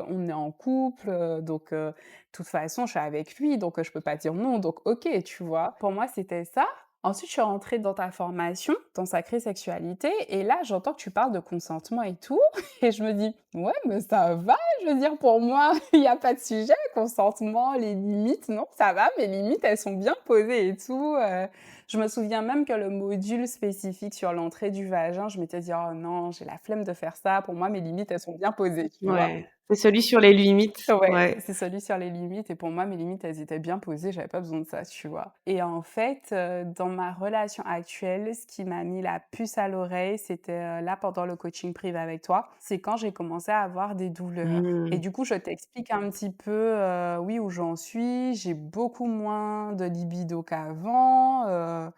on est en couple, donc de toute façon je suis avec lui, donc je peux pas dire non, donc OK», tu vois? Pour moi, c'était ça. Ensuite, je suis rentrée dans ta formation, dans Sacrée Sexualité et là, j'entends que tu parles de consentement et tout et je me dis: «Ouais, mais ça va, je veux dire pour moi, il y a pas de sujet, consentement, les limites, non, ça va, mes limites, elles sont bien posées et tout», je me souviens même que le module spécifique sur l'entrée du vagin, je m'étais dit: «Oh non, j'ai la flemme de faire ça, pour moi, mes limites, elles sont bien posées», tu vois? Ouais, c'est celui sur les limites, Ouais, ouais. c'est celui sur les limites et pour moi, mes limites, elles étaient bien posées, j'avais pas besoin de ça, tu vois? Et en fait, dans ma relation actuelle, ce qui m'a mis la puce à l'oreille, c'était, là, pendant le coaching privé avec toi, c'est quand j'ai commencé à avoir des douleurs. Et Mmh. du coup, je t'explique un petit peu, oui, où j'en suis. J'ai beaucoup moins de libido qu'avant,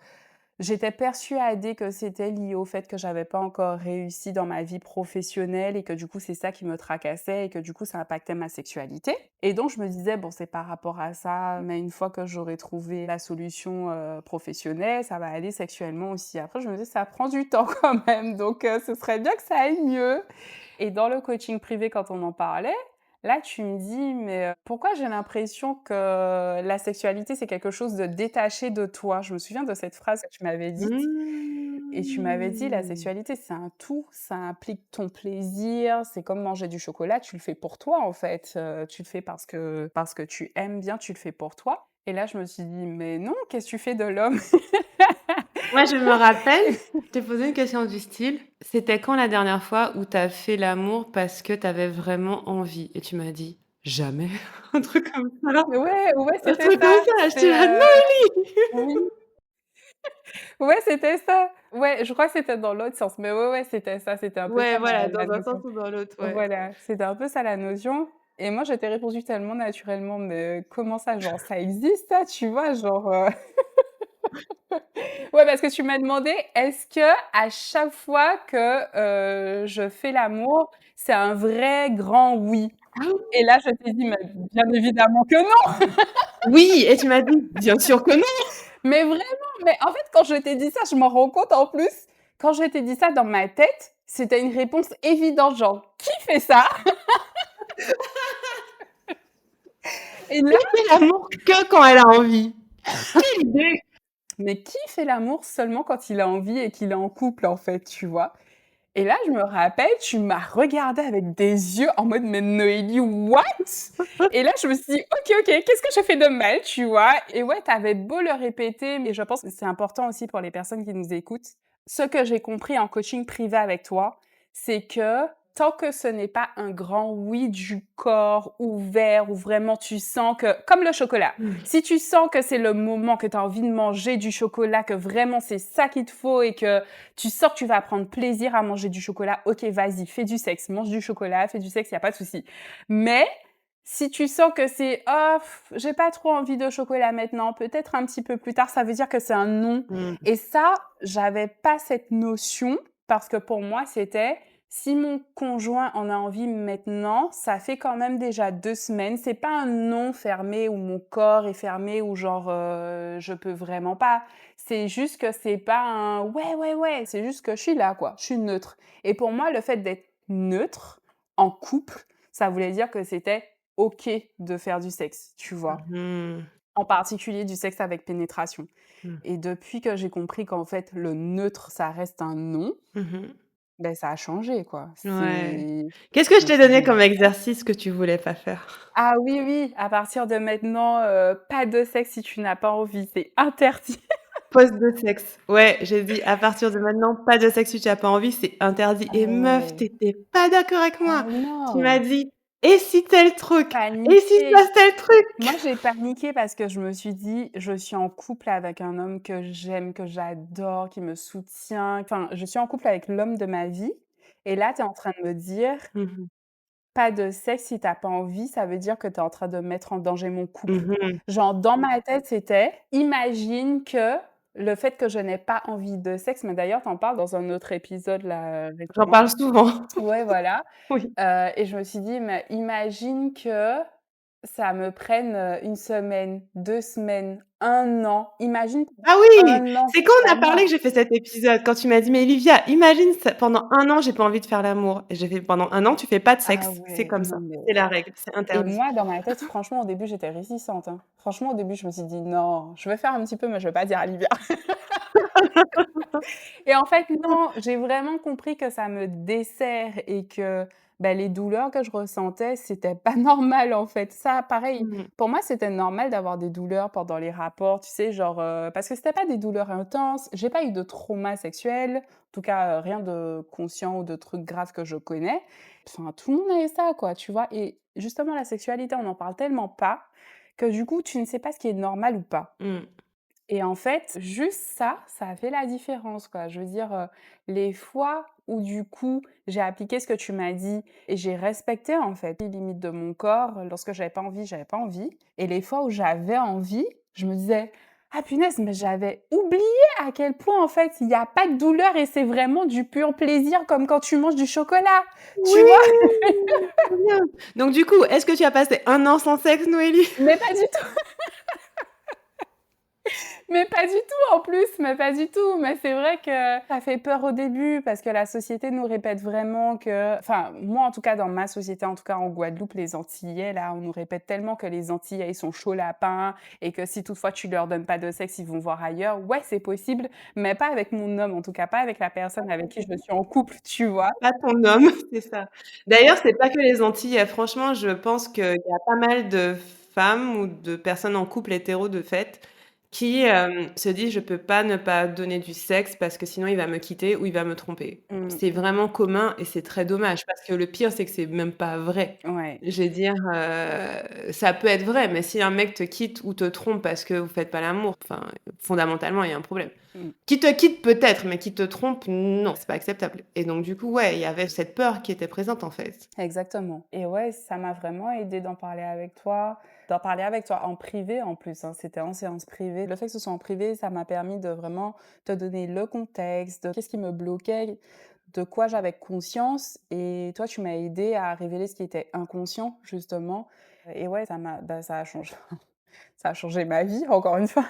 j'étais persuadée que c'était lié au fait que j'avais pas encore réussi dans ma vie professionnelle et que du coup, c'est ça qui me tracassait et que du coup, ça impactait ma sexualité. Et donc je me disais: «Bon, c'est par rapport à ça, mais une fois que j'aurai trouvé la solution, professionnelle, ça va aller sexuellement aussi». Après, je me dis: «Ça prend du temps quand même, donc ce serait bien que ça aille mieux». Et dans le coaching privé, quand on en parlait, là, tu me dis: «Mais, pourquoi j'ai l'impression que la sexualité, c'est quelque chose de détaché de toi?» Je me souviens de cette phrase que tu m'avais dite et tu m'avais dit: «La Mmh. sexualité, c'est un tout, ça implique ton plaisir, c'est comme manger du chocolat, tu le fais pour toi, en fait, tu le fais parce que tu aimes bien, tu le fais pour toi». Et là, je me suis dit: «Mais non, qu'est-ce que tu fais de l'homme?» Moi, je me rappelle, je t'ai posé une question du style: «C'était quand la dernière fois où tu as fait l'amour parce que tu avais vraiment envie?» Et tu m'as dit: «Jamais». Un truc comme ça. Ouais, ouais, Un c'était truc comme ça. ça, j'étais C'est, là: «Noélie!» oui. Ouais, c'était ça. Ouais, je crois que c'était dans l'autre sens, mais ouais, ouais, c'était ça, c'était un peu Ouais, ça voilà, la dans un sens notion. ou dans l'autre, ouais. Voilà, c'était un peu ça la notion et moi, je t'ai répondu tellement naturellement: «Mais comment ça? Genre, ça existe ça?» Tu vois? Genre, ouais, parce que tu m'as demandé: «Est-ce qu'à chaque fois que, je fais l'amour, c'est un vrai grand oui?» Ah Et là, je t'ai dit: «Mais bien évidemment que non!» oui! Et tu m'as dit: «Bien sûr que non!» Mais vraiment, mais en fait, quand je t'ai dit ça, je m'en rends compte en plus, quand je t'ai dit ça dans ma tête, c'était une réponse évidente, genre: «Qui fait ça?» Et là, Elle fait l'amour que quand elle a envie. Quelle idée! mais qui fait l'amour seulement quand il a envie et qu'il est en couple, en fait, tu vois? Et là, je me rappelle, tu m'as regardée avec des yeux en mode: «Mais Noélie, what?» Et là, je me suis dit: «OK, OK, qu'est-ce que j'ai fait de mal?» Tu vois? Et ouais, tu avais beau le répéter, mais je pense que c'est important aussi pour les personnes qui nous écoutent. Ce que j'ai compris en coaching privé avec toi, c'est que tant que ce n'est pas un grand oui du corps ouvert où vraiment tu sens que comme le chocolat, Mmh. si tu sens que c'est le moment que tu as envie de manger du chocolat, que vraiment c'est ça qu'il te faut et que tu sens que tu vas prendre plaisir à manger du chocolat, OK, vas-y, fais du sexe, mange du chocolat, fais du sexe, il y a pas de souci. Mais si tu sens que c'est: «Oh, j'ai pas trop envie de chocolat maintenant, peut-être un petit peu plus tard», ça veut dire que c'est un non. Mmh. Et ça, j'avais pas cette notion parce que pour moi, c'était: si mon conjoint en a envie maintenant, ça fait quand même déjà 2 semaines. C'est pas un non fermé où mon corps est fermé ou genre, je peux vraiment pas. C'est juste que c'est pas un: «Ouais, ouais, ouais», c'est juste que je suis là, quoi, je suis neutre. Et pour moi, le fait d'être neutre en couple, ça voulait dire que c'était OK de faire du sexe, tu vois? Mmh. En particulier du sexe avec pénétration. Mmh. Et depuis que j'ai compris qu'en fait le neutre, ça reste un non, Mmh mh. ben ça a changé quoi. Ouais. C'est Qu'est-ce que je je me t'ai suis donné dit: comme exercice que tu voulais pas faire? «Ah oui, oui, à partir de maintenant, pas de sexe si tu n'as pas envie, c'est interdit». Pause de sexe. Ouais, j'ai dit: «À partir de maintenant, pas de sexe si tu as pas envie, c'est interdit» Ah et meuf, tu ouais. étais pas d'accord avec moi. Ah Tu m'as non! dit: «Et si tel truc? Et si se Paniqué. passe tel Moi, truc?» j'ai paniqué parce que je me suis dit: «Je suis en couple avec un homme que j'aime, que j'adore, qui me soutient». Enfin, je suis en couple avec l'homme de ma vie et là, tu es en train de me dire: Mmh mh. «Pas de sexe si tu as pas envie», ça veut dire que tu es en train de mettre en danger mon couple. Mmh mh. Genre, dans ma tête, c'était: imagine que Le fait que je n'ai pas envie de sexe, mais d'ailleurs, tu en parles dans un autre épisode là, J'en récemment. parle souvent. Ouais, voilà, Oui. et je me suis dit: «Mais imagine que ça me prenne, 1 semaine, 2 semaines, 1 an. Imagine Ah oui! 1 an C'est sans quand on a parlé que l'amour». j'ai fait cet épisode, quand tu m'as dit: «Mais Olivia, imagine ça pendant 1 an, j'ai pas envie de faire l'amour» et j'ai fait: «Pendant 1 an, tu fais pas de Ah sexe, c'est ouais, comme non ça, mais c'est la règle, c'est et interdit». moi, dans ma tête, franchement, au début, j'étais réticente, hein. Franchement, au début, je me suis dit: «Non, je vais faire un petit peu, mais je vais pas dire à Livia». Et en fait, non, j'ai vraiment compris que ça me dessert et que, bah, les douleurs que je ressentais, c'était pas normal, en fait. Ça, pareil, Mmh mh. pour moi, c'était normal d'avoir des douleurs pendant les rapports, tu sais, genre, parce que c'était pas des douleurs intenses. J'ai pas eu de trauma sexuel, en tout cas, rien de conscient ou de trucs graves que je connais. Enfin, tout le monde avait ça, quoi, tu vois? Et justement, la sexualité, on en parle tellement pas que du coup, tu ne sais pas ce qui est normal ou pas. Mmh. Et en fait, juste ça, ça a fait la différence, quoi. Je veux dire, les fois où du coup, j'ai appliqué ce que tu m'as dit et j'ai respecté, en fait, les limites de mon corps, lorsque j'avais pas envie, j'avais pas envie et les fois où j'avais envie, je me disais: «Ah punaise, mais j'avais oublié à quel point, en fait, il y a pas de douleur et c'est vraiment du pur plaisir comme quand tu manges du chocolat», tu vois? Oui! Trop bien. Donc du coup, est-ce que tu as passé 1 an sans sexe, Noélie? Mais pas du tout! Mais pas du tout en plus, mais pas du tout. Mais c'est vrai que ça fait peur au début parce que la société nous répète vraiment que enfin, moi en tout cas dans ma société, en tout cas en Guadeloupe, les Antillais là, on nous répète tellement que les Antillais, ils sont chauds lapins et que si toutefois tu leur donnes pas de sexe, ils vont voir ailleurs. Ouais, c'est possible, mais pas avec mon homme, en tout cas pas avec la personne avec qui je suis en couple, tu vois? Pas ton homme, c'est ça. D'ailleurs, c'est pas que les Antilles, franchement, je pense qu'il y a pas mal de femmes ou de personnes en couple hétéro, de fait, qui, se disent: «Je peux pas ne pas donner du sexe parce que sinon il va me quitter ou il va me tromper». Mmh, C'est vraiment commun et c'est très dommage parce que le pire, c'est que c'est même pas vrai. ouais. Je veux dire, ça peut être vrai, mais si un mec te quitte ou te trompe parce que vous faites pas l'amour, enfin, fondamentalement, il y a un problème. Mmh. Qui te quitte peut-être, mais qui te trompe, non, c'est pas acceptable et donc du coup, ouais, il y avait cette peur qui était présente, en fait. Exactement et ouais, ça m'a vraiment aidée d'en parler avec toi en privé en plus, hein, c'était en séance privée. Le fait que ce soit en privé, ça m'a permis de vraiment te donner le contexte, de qu'est-ce qui me bloquait, de quoi j'avais conscience et toi, tu m'as aidée à révéler ce qui était inconscient justement et ouais, ça a changé ça a changé ma vie encore une fois.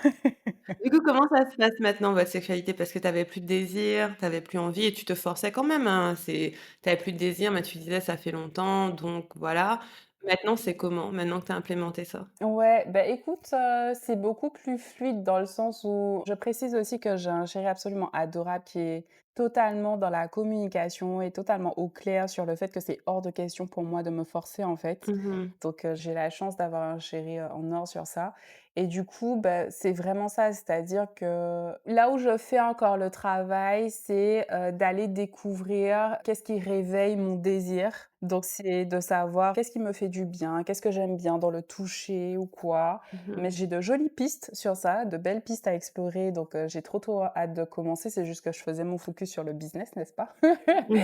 Du coup, comment ça se passe maintenant, votre sexualité? Parce que tu avais plus de désir, tu avais plus envie et tu te forçais quand même, hein, tu avais plus de désir, mais tu disais: «Ça fait longtemps, donc voilà». Maintenant, c'est comment? Maintenant que tu as implémenté ça? Ouais, bah, écoute, c'est beaucoup plus fluide dans le sens où je précise aussi que j'ai un chéri absolument adorable qui est totalement dans la communication et totalement au clair sur le fait que c'est hors de question pour moi de me forcer, en fait. Mmh mh. Donc j'ai la chance d'avoir un chéri, en or sur ça et du coup, bah, c'est vraiment ça, c'est-à-dire que là où je fais encore le travail, c'est, d'aller découvrir qu'est-ce qui réveille mon désir. Donc c'est de savoir qu'est-ce qui me fait du bien, qu'est-ce que j'aime bien dans le toucher ou quoi. Mmh. Mais j'ai de jolies pistes sur ça, de belles pistes à explorer, donc j'ai trop hâte de commencer. C'est juste que je faisais mon focus sur le business, n'est-ce pas? Mmh.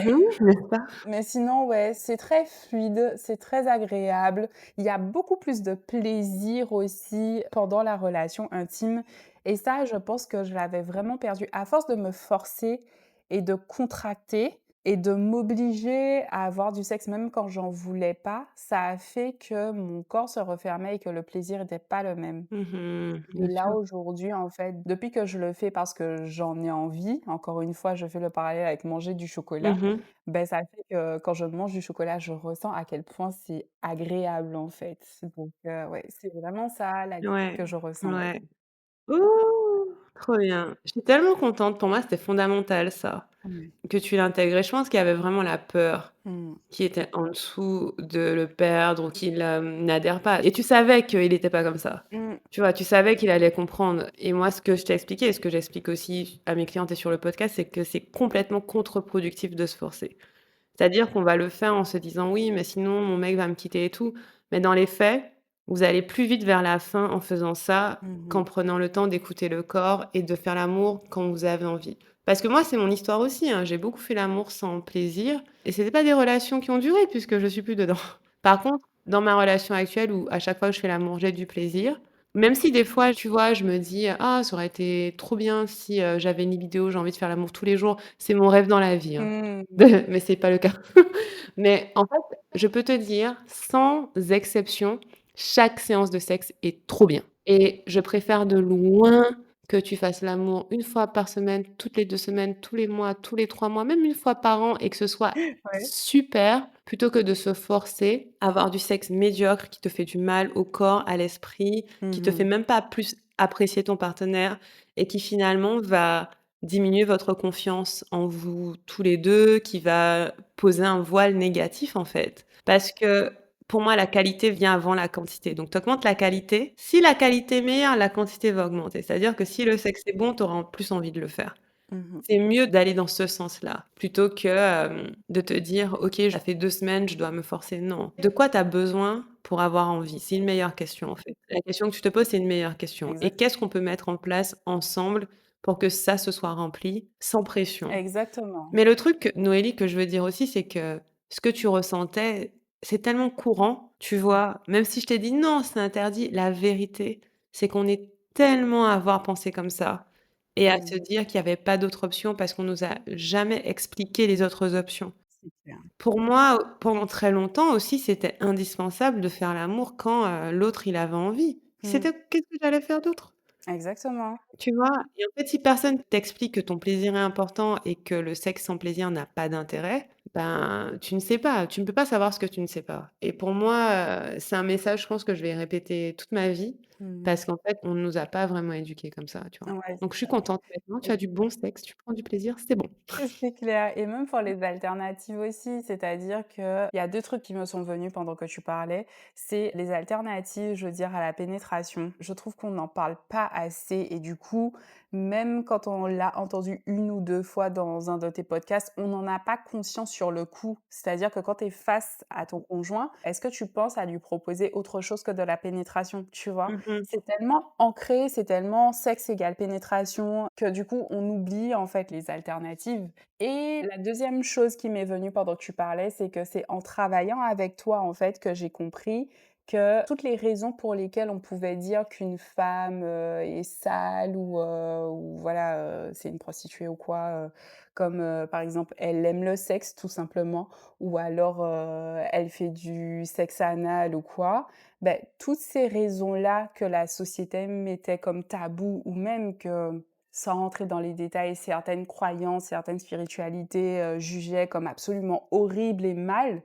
N'est-ce pas? Mais sinon, ouais, c'est très fluide, c'est très agréable. Il y a beaucoup plus de plaisir aussi pendant la relation intime et ça, je pense que je l'avais vraiment perdu. À force de me forcer et de contracter et de m'obliger à avoir du sexe même quand j'en voulais pas, ça a fait que mon corps se refermait et que le plaisir était pas le même. Mmh. Et Bien là, sûr. aujourd'hui, en fait, depuis que je le fais parce que j'en ai envie, encore une fois, je fais le parallèle avec manger du chocolat, Mmh. ben ça fait que quand je mange du chocolat, je ressens à quel point c'est agréable, en fait. Donc ouais, c'est vraiment ça la différence Ouais, que je ressens, ouais. ouais. Oh! Trop bien. Je suis tellement contente. Pour moi, c'était fondamental ça, Mmh. que tu l'intègres et je pense qu'il y avait vraiment la peur Mmh. qui était en dessous de le perdre ou qu'il, n'adhère pas et tu savais qu'il était pas comme ça. Mmh. Tu vois? Tu savais qu'il allait comprendre et moi, ce que je t'ai expliqué et ce que j'explique aussi à mes clientes et sur le podcast, c'est que c'est complètement contre-productif de se forcer. C'est-à-dire qu'on va le faire en se disant: «Oui, mais sinon mon mec va me quitter et tout». Mais dans les faits, vous allez plus vite vers la fin en faisant ça Mmh. qu'en prenant le temps d'écouter le corps et de faire l'amour quand vous avez envie. Parce que moi, c'est mon histoire aussi, hein. J'ai beaucoup fait l'amour sans plaisir et c'était pas des relations qui ont duré puisque je suis plus dedans. Par contre, dans ma relation actuelle où à chaque fois que je fais l'amour, j'ai du plaisir, Même si des fois, tu vois, je me dis: «Ah, ça aurait été trop bien si, j'avais une libido, j'ai envie de faire l'amour tous les jours». C'est mon rêve dans la vie, hein, Mmh. mais c'est pas le cas. Mais en fait, je peux te dire, sans exception, chaque séance de sexe est trop bien et je préfère de loin que tu fasses l'amour une fois par semaine, toutes les 2 semaines, tous les mois, tous les 3 mois, même une fois par an et que ce soit Ouais. super, plutôt que de se forcer à avoir du sexe médiocre qui te fait du mal au corps, à l'esprit, qui te fait Mmh. même pas plus apprécier ton partenaire et qui finalement va diminuer votre confiance en vous tous les 2, qui va poser un voile négatif, en fait. Parce que pour moi, la qualité vient avant la quantité. Donc tu augmentes la qualité. Si la qualité est meilleure, la quantité va augmenter. C'est-à-dire que si le sexe est bon, tu auras plus envie de le faire. Mmh. C'est mieux d'aller dans ce sens-là, plutôt que, de te dire: «OK, ça fait 2 semaines, je dois me forcer». Non. De quoi tu as besoin pour avoir envie? C'est une meilleure question, en fait. La question que tu te poses, c'est une meilleure question et Exact qu'est-ce qu'on peut mettre en place ensemble pour que ça se soit rempli sans pression? exactement. Mais le truc, Noélie, que je veux dire aussi, c'est que ce que tu ressentais, c'est tellement courant, tu vois? Même si je t'ai dit: «Non, c'est interdit», la vérité, c'est qu'on est tellement à avoir pensé comme ça et à se Mmh. dire qu'il y avait pas d'autres options parce qu'on nous a jamais expliqué les autres options. C'est clair. Pour moi, pendant très longtemps aussi, c'était indispensable de faire l'amour quand, l'autre, il avait envie. Mmh. C'était qu'est-ce que j'allais faire d'autre? Exactement. Tu vois? Et en fait, si personne t'explique que ton plaisir est important et que le sexe sans plaisir n'a pas d'intérêt, ben, tu ne sais pas, tu ne peux pas savoir ce que tu ne sais pas. Et pour moi, c'est un message, je pense, que je vais répéter toute ma vie Mmh. parce qu'en fait, on ne nous a pas vraiment éduqués comme ça, tu vois? Ouais, Donc c'est je suis ça. contente maintenant, tu as du bon sexe, tu prends du plaisir, c'est bon. C'est clair et même pour les alternatives aussi, c'est-à-dire qu'il y a 2 trucs qui me sont venus pendant que tu parlais. C'est les alternatives, je veux dire, à la pénétration. Je trouve qu'on n'en parle pas assez et du coup, même quand on l'a entendu 1 ou 2 fois dans un de tes podcasts, on n'en a pas conscience sur le coup. C'est-à-dire que quand tu es face à ton conjoint, est-ce que tu penses à lui proposer autre chose que de la pénétration, tu vois? Mmh mh. C'est tellement ancré, c'est tellement sexe égale pénétration que du coup, on oublie en fait les alternatives et la deuxième chose qui m'est venue pendant que tu parlais, c'est que c'est en travaillant avec toi, en fait, que j'ai compris que toutes les raisons pour lesquelles on pouvait dire qu'une femme, est sale ou voilà, c'est une prostituée ou quoi, comme, par exemple, elle aime le sexe tout simplement ou alors, elle fait du sexe anal ou quoi. Beh, toutes ces raisons-là que la société mettait comme tabou ou même que sans rentrer dans les détails, certaines croyances, certaines spiritualités, jugeaient comme absolument horribles et mal,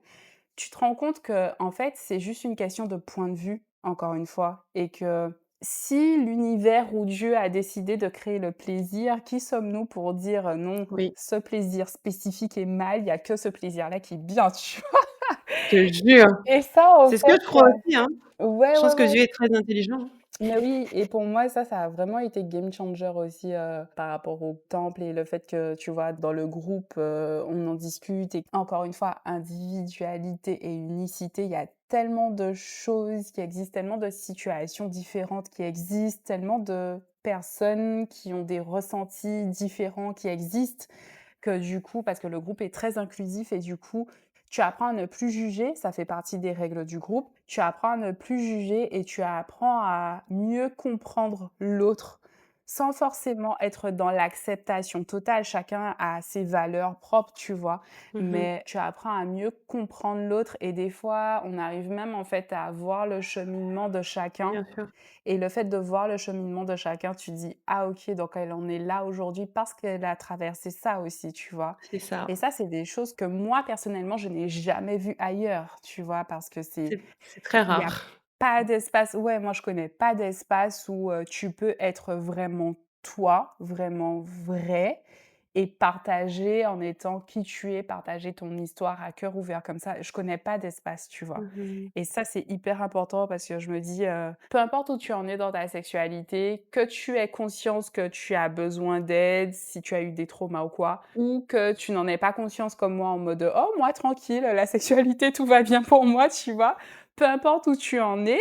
tu te rends compte que en fait, c'est juste une question de point de vue, encore une fois et que si l'univers ou Dieu a décidé de créer le plaisir, qui sommes-nous pour dire, «Non, Oui, ce plaisir spécifique est mal, il y a que ce plaisir-là qui est bien», tu vois? je te jure. Et ça, en C'est ce que fait, je crois aussi, hein. ouais, Je ouais, pense que ouais. Dieu est très intelligent, hein. Mais oui et pour moi, ça a vraiment été game changer aussi, par rapport au temple et le fait que, tu vois, dans le groupe, on en discute et encore une fois, individualité et unicité, il y a tellement de choses qui existent, tellement de situations différentes qui existent, tellement de personnes qui ont des ressentis différents qui existent, que du coup parce que le groupe est très inclusif et du coup, tu apprends à ne plus juger, ça fait partie des règles du groupe. Tu apprends à ne plus juger et tu apprends à mieux comprendre l'autre, sans forcément être dans l'acceptation totale. Chacun a ses valeurs propres, tu vois? Mmh mh. Mais tu apprends à mieux comprendre l'autre et des fois, on arrive même en fait à voir le cheminement de chacun Bien sûr, et le fait de voir le cheminement de chacun, tu dis: «Ah OK, donc elle en est là aujourd'hui parce qu'elle a traversé ça aussi», tu vois? c'est ça. Et ça, c'est des choses que moi, personnellement, je n'ai jamais vues ailleurs, tu vois? Parce que C'est très il y a rare. pas d'espace ouais, moi, je connais pas d'espace où, tu peux être vraiment toi, vraiment vrai et partager en étant qui tu es, partager ton histoire à cœur ouvert comme ça. Je connais pas d'espace, tu vois? Mmh mh. Et ça, c'est hyper important parce que je me dis, peu importe où tu en es dans ta sexualité, que tu aies conscience que tu as besoin d'aide, si tu as eu des traumas ou quoi, ou que tu n'en aies pas conscience comme moi en mode: «Oh moi tranquille, la sexualité tout va bien pour moi», tu vois? Peu importe où tu en es,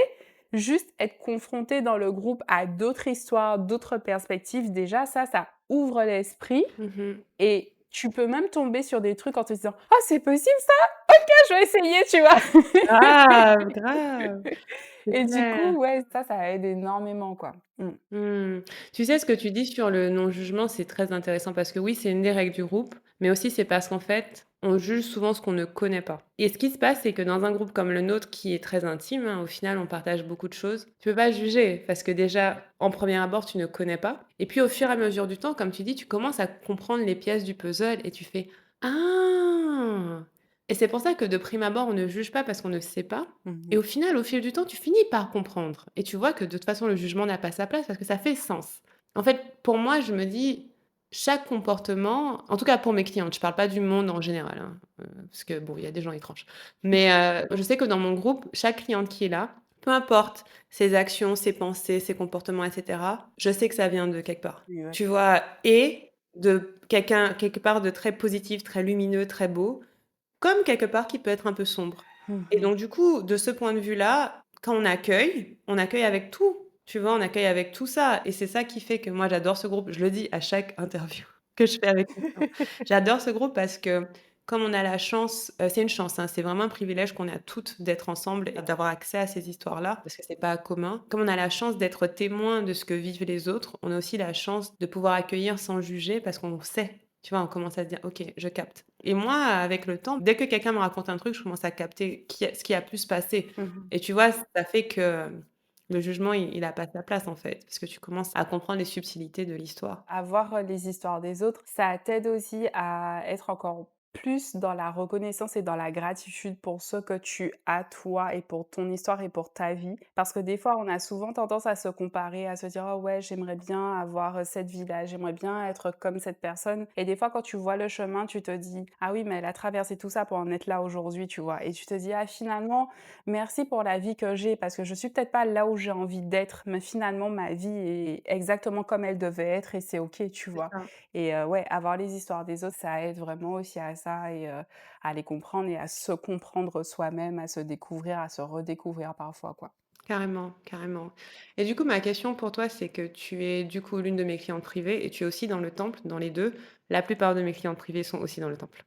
juste être confronté dans le groupe à d'autres histoires, d'autres perspectives, déjà ça ouvre l'esprit Mmh mh. et tu peux même tomber sur des trucs en te disant: «Ah c'est possible ça? OK, je vais essayer», tu vois? Grave, grave. C'est Et du clair. coup, ouais, ça aide énormément, quoi. Mmh. Mmh. Tu sais, ce que tu dis sur le non-jugement, c'est très intéressant parce que oui, c'est une des règles du groupe, mais aussi c'est parce qu'en fait, on juge souvent ce qu'on ne connaît pas. Et ce qui se passe, c'est que dans un groupe comme le nôtre, qui est très intime, hein, au final, on partage beaucoup de choses, tu peux pas juger parce que déjà, en premier abord, tu ne connais pas. Et puis au fur et à mesure du temps, comme tu dis, tu commences à comprendre les pièces du puzzle et tu fais ah! Et c'est pour ça que de prime abord, on ne juge pas parce qu'on ne sait pas. Et Mmh. au final, au fil du temps, tu finis par comprendre et tu vois que de toute façon, le jugement n'a pas sa place parce que ça fait sens. En fait, pour moi, je me dis, chaque comportement en tout cas pour mes clientes, je parle pas du monde en général, hein, parce que bon, il y a des gens étranges. Mais, je sais que dans mon groupe, chaque cliente qui est là, peu importe ses actions, ses pensées, ses comportements et cetera, je sais que ça vient de quelque part. Oui, ouais. Tu vois? Et de quelqu'un quelque part de très positif, très lumineux, très beau, comme quelque part qui peut être un peu sombre. Et Mmh. donc du coup, de ce point de vue-là, quand on accueille avec tout, tu vois? On accueille avec tout ça et c'est ça qui fait que moi j'adore ce groupe. Je le dis à chaque interview que je fais avec les clients. J'adore ce groupe parce que comme on a la chance, c'est une chance, hein, c'est vraiment un privilège qu'on a toutes d'être ensemble et d'avoir accès à ces histoires-là, parce que c'est pas commun. Comme on a la chance d'être témoin de ce que vivent les autres, on a aussi la chance de pouvoir accueillir sans juger parce qu'on sait. Tu vois? On commence à se dire: «OK, je capte». Et moi, avec le temps, dès que quelqu'un me raconte un truc, je commence à capter ce qui a pu se passer. Mmh. Et tu vois, ça fait que le jugement, il a pas sa place, en fait, parce que tu commences à comprendre les subtilités de l'histoire. Avoir, les histoires des autres, ça t'aide aussi à être encore plus dans la reconnaissance et dans la gratitude pour ce que tu as toi et pour ton histoire et pour ta vie. Parce que des fois, on a souvent tendance à se comparer, à se dire: «Oh ouais, j'aimerais bien avoir, cette vie-là, j'aimerais bien être comme cette personne» et des fois, quand tu vois le chemin, tu te dis: «Ah oui, mais elle a traversé tout ça pour en être là aujourd'hui», tu vois? Et tu te dis: «Ah finalement, merci pour la vie que j'ai parce que je suis peut-être pas là où j'ai envie d'être, mais finalement ma vie est exactement comme elle devait être et c'est OK», tu C'est vois? ça. Et ouais, avoir les histoires des autres, ça aide vraiment aussi à ça et à les comprendre et à se comprendre soi-même, à se découvrir, à se redécouvrir parfois, quoi. Carrément, carrément. Et du coup, ma question pour toi, c'est que tu es, du coup, l'une de mes clientes privées et tu es aussi dans le temple, dans les 2. La plupart de mes clientes privées sont aussi dans le temple.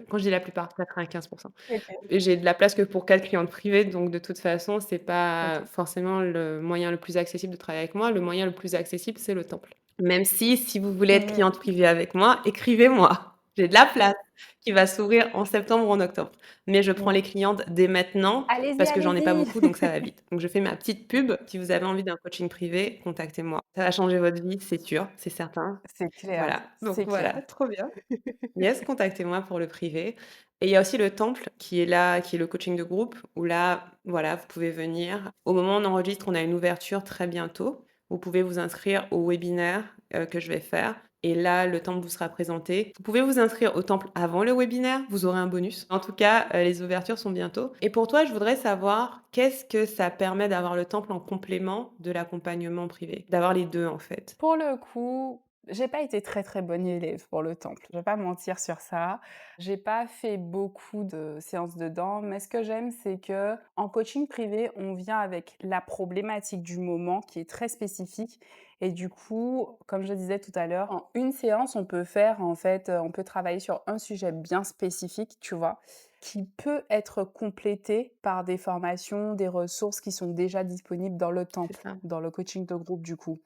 Quand je dis la plupart, 95. OK, Et j'ai de la place que pour 4 clientes privées, donc de toute façon, c'est pas OK. forcément le moyen le plus accessible de travailler avec moi. Le moyen le plus accessible, c'est le temple. Même si vous voulez être Mmh. cliente privée avec moi, écrivez-moi. J'ai de la place qui va s'ouvrir en septembre ou en octobre. Mais je prends Mmh. les clientes dès maintenant Allez-y, parce que j'en ai pas allez-y! beaucoup, donc ça va vite. Donc je fais ma petite pub. Si vous avez envie d'un coaching privé, contactez-moi. Ça va changer votre vie, c'est sûr, c'est certain. C'est clair, Voilà, donc c'est voilà, clair. trop bien. Yes, contactez-moi pour le privé. Et il y a aussi le temple qui est là, qui est le coaching de groupe, où là, voilà, vous pouvez venir. Au moment où on enregistre, on a une ouverture très bientôt. Vous pouvez vous inscrire au webinaire que je vais faire. Et là, le temple vous sera présenté. Vous pouvez vous inscrire au temple avant le webinaire, vous aurez un bonus. En tout cas, les ouvertures sont bientôt. Et pour toi, je voudrais savoir qu'est-ce que ça permet d'avoir le temple en complément de l'accompagnement privé? D'avoir les 2 en fait. Pour le coup, j'ai pas été très, très bonne élève pour le temple. Je vais pas mentir sur ça. J'ai pas fait beaucoup de séances dedans, mais ce que j'aime, c'est que en coaching privé, on vient avec la problématique du moment qui est très spécifique et du coup, comme je disais tout à l'heure, en une séance, on peut faire en fait, on peut travailler sur un sujet bien spécifique, tu vois? Qui peut être complété par des formations, des ressources qui sont déjà disponibles dans le C'est temple, ça. dans le coaching de groupe du coup.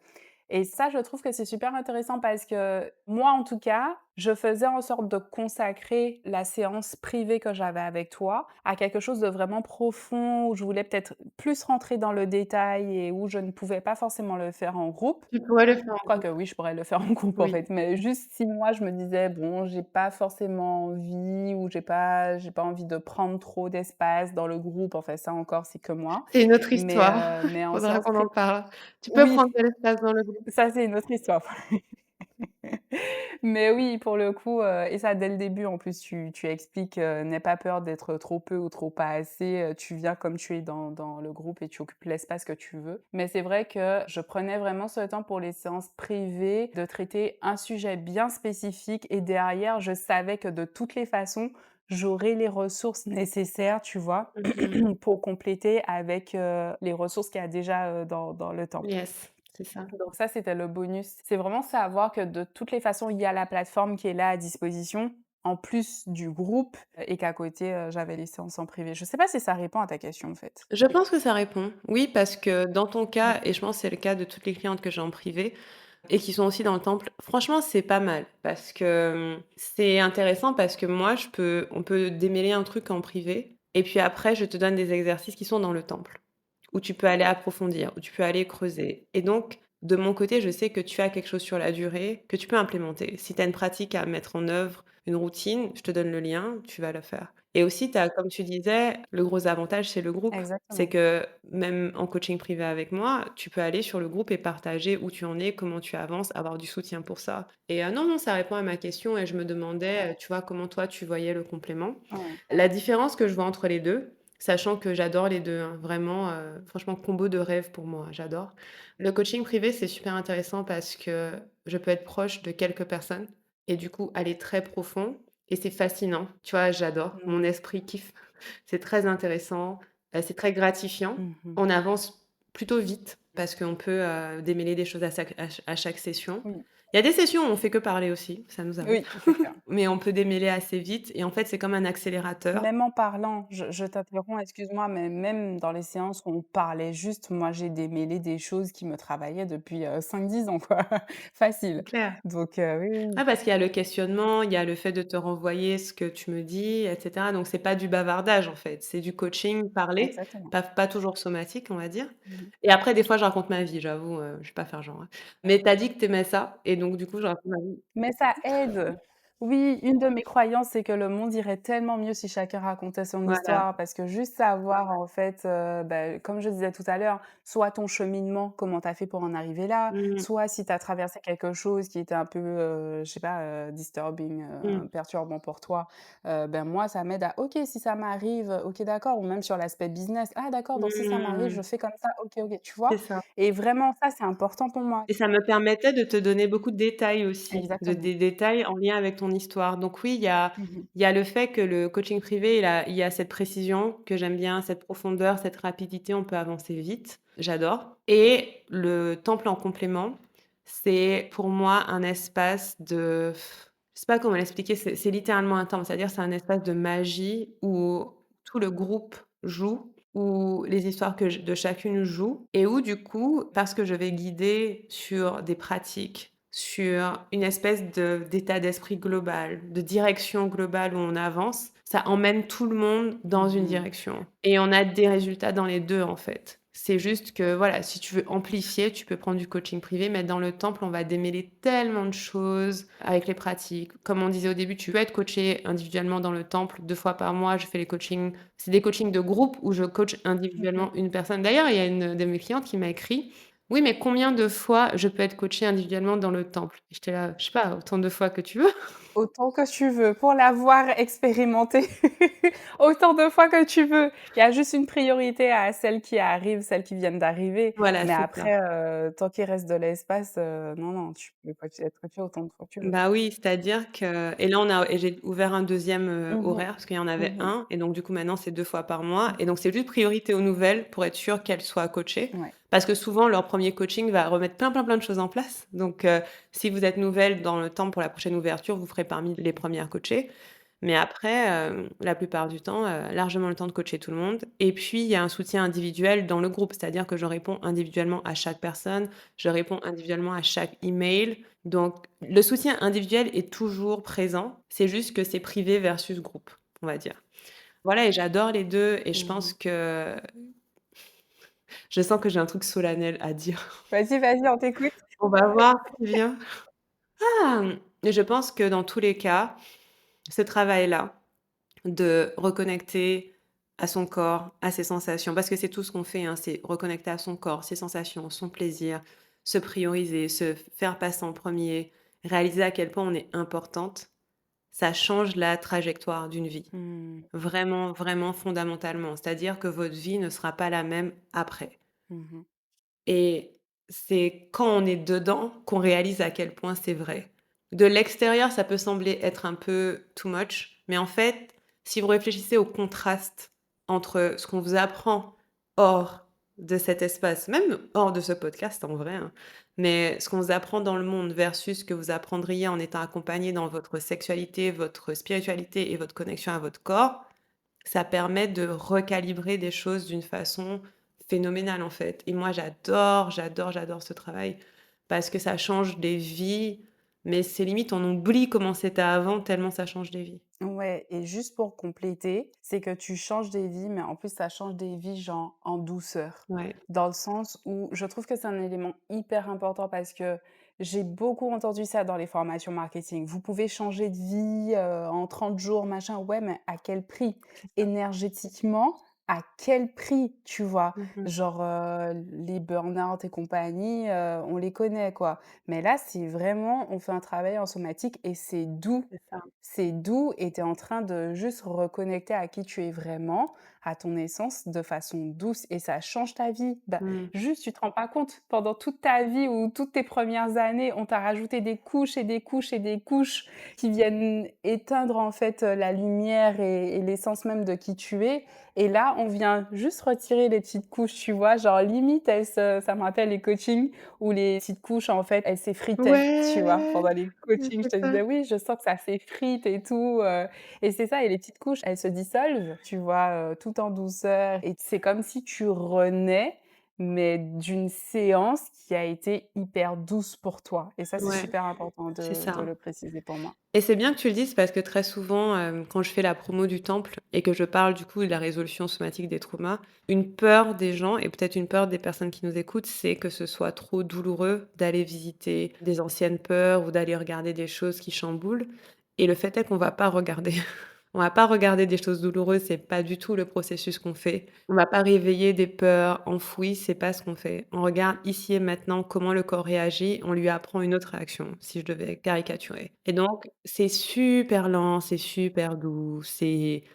Et ça, je trouve que c'est super intéressant parce que moi, en tout cas, je faisais en sorte de consacrer la séance privée que j'avais avec toi à quelque chose de vraiment profond, où je voulais peut-être plus rentrer dans le détail et où je ne pouvais pas forcément le faire en groupe. Tu pourrais le faire en Quoique groupe. oui, je pourrais le faire en groupe en Oui. fait, mais juste si moi je me disais: «Bon, j'ai pas forcément envie» ou «J'ai pas envie de prendre trop d'espace dans le groupe», enfin ça encore c'est que moi. C'est une autre Mais histoire. mais en Faudra séance qu'on en pré parle. Tu peux oui, prendre de l'espace dans le groupe. ça c'est une autre histoire. Mais oui, pour le coup, et ça dès le début en plus tu expliques, «N'aie pas peur d'être trop peu ou trop pas assez, tu viens comme tu es dans le groupe et tu occupes l'espace que tu veux». Mais c'est vrai que je prenais vraiment ce temps pour les séances privées, de traiter un sujet bien spécifique et derrière je savais que de toutes les façons, j'aurais les ressources nécessaires, tu vois? Mmh mh. Pour compléter avec, les ressources qu'il y a déjà, dans le temple. Yes, c'est ça. Donc ça, c'était le bonus. C'est vraiment savoir que de toutes les façons, il y a la plateforme qui est là à disposition. en plus du groupe et qu'à côté, j'avais les séances en privé. Je sais pas si ça répond à ta question, en fait. Je pense que ça répond. Oui, parce que dans ton Mmh. cas et je pense que c'est le cas de toutes les clientes que j'ai en privé et qui sont aussi dans le temple, franchement, c'est pas mal parce que, c'est intéressant parce que moi, on peut démêler un truc en privé et puis après, je te donne des exercices qui sont dans le temple, où tu peux aller approfondir, où tu peux aller creuser et donc de mon côté, je sais que tu as quelque chose sur la durée que tu peux implémenter. Si tu as une pratique à mettre en œuvre, une routine, je te donne le lien, tu vas le faire et aussi tu as, comme tu disais, le gros avantage, c'est le groupe. C'est Exactement. que même en coaching privé avec moi, tu peux aller sur le groupe et partager où tu en es, comment tu avances, avoir du soutien pour ça. Et non, non, ça répond à ma question et je me demandais, tu vois, comment toi tu voyais le complément. Ouais. La différence que je vois entre les 2, sachant que j'adore les 2, hein, vraiment, franchement combo de rêve pour moi, j'adore. Le coaching privé, c'est super intéressant parce que je peux être proche de quelques personnes et du coup aller très profond et c'est fascinant. Tu vois, j'adore, mon Mmh. esprit kiffe. C'est très intéressant, c'est très gratifiant. Mmh mh. On avance plutôt vite parce qu'on peut, démêler des choses à chaque session. Oui. Il y a des sessions où on fait que parler aussi, ça nous arrive, Oui, c'est clair. mais on peut démêler assez vite et en fait, c'est comme un accélérateur. Même en parlant, je t'interromps, excuse-moi, mais même dans les séances où on parlait juste, moi, j'ai démêlé des choses qui me travaillaient depuis, 5-10 ans, quoi, facile. C'est clair. Donc oui, oui, oui. Ah, parce qu'il y a le questionnement, il y a le fait de te renvoyer ce que tu me dis et cetera, donc c'est pas du bavardage, en fait, c'est du coaching parlé, Exactement. pas toujours somatique, on va dire Mmh. et après des fois, je raconte ma vie, j'avoue, je vais pas faire genre, hein. Mais tu as dit que tu aimais ça et donc du coup, je raconte ma vie. Mais ça aide. Oui, une de mes croyances, c'est que le monde irait tellement mieux si chacun racontait son Voilà. histoire parce que juste savoir en fait, comme je disais tout à l'heure, soit ton cheminement, comment tu as fait pour en arriver là, Mmh. soit si tu as traversé quelque chose qui était un peu, je sais pas, disturbing, Mmh. perturbant pour toi, moi ça m'aide à: «OK, si ça m'arrive, OK d'accord» ou même sur l'aspect business: «Ah d'accord, donc si ça m'arrive, je Mmh. fais comme ça, OK, OK», tu C'est vois? ça. Et vraiment ça, c'est important pour moi. Et ça me permettait de te donner beaucoup de détails aussi, de Exactement. des détails en lien avec ton histoire. Donc oui, Mmh. il y a le fait que le coaching privé, il y a cette précision que j'aime bien, cette profondeur, cette rapidité, on peut avancer vite, j'adore. Et le temple en complément, c'est pour moi un espace de je sais pas comment l'expliquer, c'est littéralement un temple, c'est-à-dire c'est un espace de magie où tout le groupe joue, où les histoires de chacune jouent et où du coup, parce que je vais guider sur des pratiques, sur une espèce d'état d'esprit global, de direction globale où on avance, ça emmène tout le monde dans une Mmh. direction et on a des résultats dans les 2 en fait. C'est juste que voilà, si tu veux amplifier, tu peux prendre du coaching privé, mais dans le temple, on va démêler tellement de choses avec les pratiques. Comme on disait au début, tu peux être coaché individuellement dans le temple 2 fois par mois. Je fais les coachings, c'est des coachings de groupe où je coach Mmh mh. individuellement une personne. D'ailleurs, il y a une de mes clientes qui m'a écrit: «Oui, mais combien de fois je peux être coachée individuellement dans le temple?» J'étais là: «Je sais pas, autant de fois que tu veux». Autant que tu veux, pour l'avoir expérimenté, autant de fois que tu veux. Il y a juste une priorité à celles qui arrivent, celles qui viennent d'arriver, Voilà, mais c'est ça. après, tant qu'il reste de l'espace, non, non, tu peux être coaché autant de fois que tu veux. Bah oui, c'est-à-dire que et là j'ai ouvert un deuxième Mmh mh. horaire parce qu'il y en avait Mmh. un et donc du coup maintenant c'est 2 fois par mois Mmh. et donc c'est juste priorité aux nouvelles pour être sûr qu'elles soient coachées. Ouais. Parce que souvent leur premier coaching va remettre plein, plein, plein de choses en place. Donc si vous êtes nouvelle dans le temps pour la prochaine ouverture, vous ferez parmi les premières coachées. Mais après, la plupart du temps, largement le temps de coacher tout le monde et puis il y a un soutien individuel dans le groupe. C'est-à-dire que je réponds individuellement à chaque personne, je réponds individuellement à chaque email. Donc le soutien individuel est toujours présent, c'est juste que c'est privé versus groupe, on va dire. Voilà et j'adore les 2 et je pense Mmh. que je sens que j'ai un truc solennel à dire. Vas-y, vas-y, on t'écoute. On va voir qui vient. Ah! Et je pense que dans tous les cas, ce travail-là, de reconnecter à son corps, à ses sensations, parce que c'est tout ce qu'on fait, hein, c'est reconnecter à son corps, ses sensations, son plaisir, se prioriser, se faire passer en premier, réaliser à quel point on est importante, ça change la trajectoire d'une vie. Mmh. Vraiment, vraiment fondamentalement. C'est-à-dire que votre vie ne sera pas la même après. Mmh. Et c'est quand on est dedans qu'on réalise à quel point c'est vrai. De l'extérieur, ça peut sembler être un peu too much, mais en fait, si vous réfléchissez au contraste entre ce qu'on vous apprend hors de cet espace, même hors de ce podcast en vrai, hein. Mais ce qu'on vous apprend dans le monde versus ce que vous apprendriez en étant accompagné dans votre sexualité, votre spiritualité et votre connexion à votre corps, ça permet de recalibrer des choses d'une façon phénoménale, en fait. Et moi, j'adore, j'adore, j'adore ce travail parce que ça change des vies, mais c'est limite, on oublie comment c'était avant tellement ça change des vies. Ouais, et juste pour compléter, c'est que tu changes des vies, mais en plus, ça change des vies, genre, en douceur. Ouais, Dans le sens où je trouve que c'est un élément hyper important parce que j'ai beaucoup entendu ça dans les formations marketing. Vous pouvez changer de vie en 30 jours, machin. Ouais, mais à quel prix? c'est ça. Énergétiquement, à quel prix, tu vois? Mmh. Genre, les burn-out et compagnie, on les connaît, quoi. Mais là, c'est vraiment, on fait un travail en somatique et c'est doux. C'est ça. C'est doux et tu es en train de juste reconnecter à qui tu es vraiment, à ton essence de façon douce et ça change ta vie. Bah, Mmh. juste, tu te rends pas compte, pendant toute ta vie ou toutes tes premières années, on t'a rajouté des couches et des couches et des couches qui viennent éteindre en fait la lumière et l'essence même de qui tu es. Et là, on vient juste retirer les petites couches, tu vois, genre limite, ça me rappelle les coachings où les petites couches, en fait, elles s'effritaient, tu vois? Ouais! Pendant les coachings, je C'est te ça. disais: «Oui, je sens que ça s'effrite et tout», et c'est ça et les petites couches, elles se dissolvent, tu vois, tout en douceur et c'est comme si tu renais, mais d'une séance qui a été hyper douce pour toi et ça, c'est Ouais, super important c'est de ça. le préciser pour moi. Et c'est bien que tu le dises parce que très souvent, quand je fais la promo du temple et que je parle du coup de la résolution somatique des traumas, une peur des gens et peut-être une peur des personnes qui nous écoutent, c'est que ce soit trop douloureux d'aller visiter des anciennes peurs ou d'aller regarder des choses qui chamboulent et le fait est qu'on va pas regarder. On va pas regarder des choses douloureuses, c'est pas du tout le processus qu'on fait. On va pas réveiller des peurs enfouies, c'est pas ce qu'on fait. On regarde ici et maintenant comment le corps réagit, on lui apprend une autre réaction, si je devais caricaturer. Et donc, c'est super lent, c'est super doux,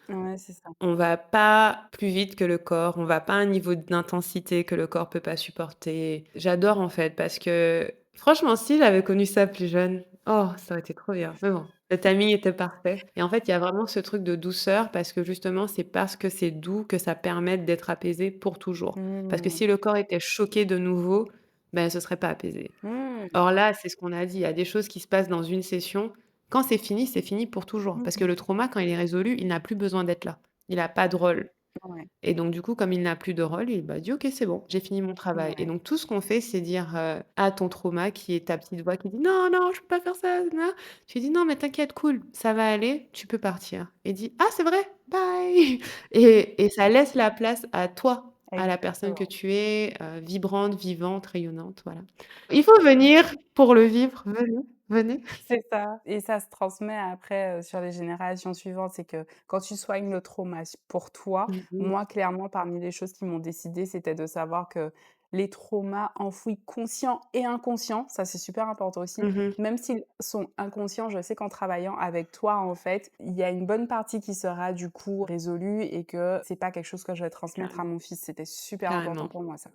Ouais, c'est ça. on va pas plus vite que le corps, on va pas à un niveau d'intensité que le corps peut pas supporter. J'adore en fait parce que franchement, si j'avais connu ça plus jeune, oh, ça aurait été trop bien. Mais bon, le timing était parfait et en fait, il y a vraiment ce truc de douceur parce que justement, c'est parce que c'est doux que ça permet d'être apaisé pour toujours. Parce que Mmh. si le corps était choqué de nouveau, ben, ce serait pas apaisé. Mmh. Or là, c'est ce qu'on a dit, il y a des choses qui se passent dans une session. Quand c'est fini pour toujours. Parce que Mmh. le trauma, quand il est résolu, il n'a plus besoin d'être là. Il a pas de rôle. Ouais, Et donc du coup, comme il n'a plus de rôle, il bah, dit: «OK, c'est bon, j'ai fini mon travail» et ouais. donc tout ce qu'on fait, c'est dire, à ton trauma qui est ta petite voix qui dit: «Non, non, je peux pas faire ça, na». Tu lui dis: «Non, mais t'inquiète, cool, ça va aller, tu peux partir» et dit: «Ah, c'est vrai? Bye» et ça laisse la place à toi, à la personne que Exactement. tu es, vibrante, vivante, rayonnante, voilà. Il faut venir pour le vivre, venez, venez. C'est ça et ça se transmet après, sur les générations suivantes. C'est que quand tu soignes le trauma pour toi, Mmh mh. moi, clairement, parmi les choses qui m'ont décidé, c'était de savoir que les traumas enfouis conscients et inconscients, ça, c'est super important aussi, Mmh mh. même s'ils sont inconscients, je sais qu'en travaillant avec toi, en fait, il y a une bonne partie qui sera, du coup, résolue et que c'est pas quelque chose que je vais transmettre à Carrément, mon fils. C'était super important carrément. pour moi, ça.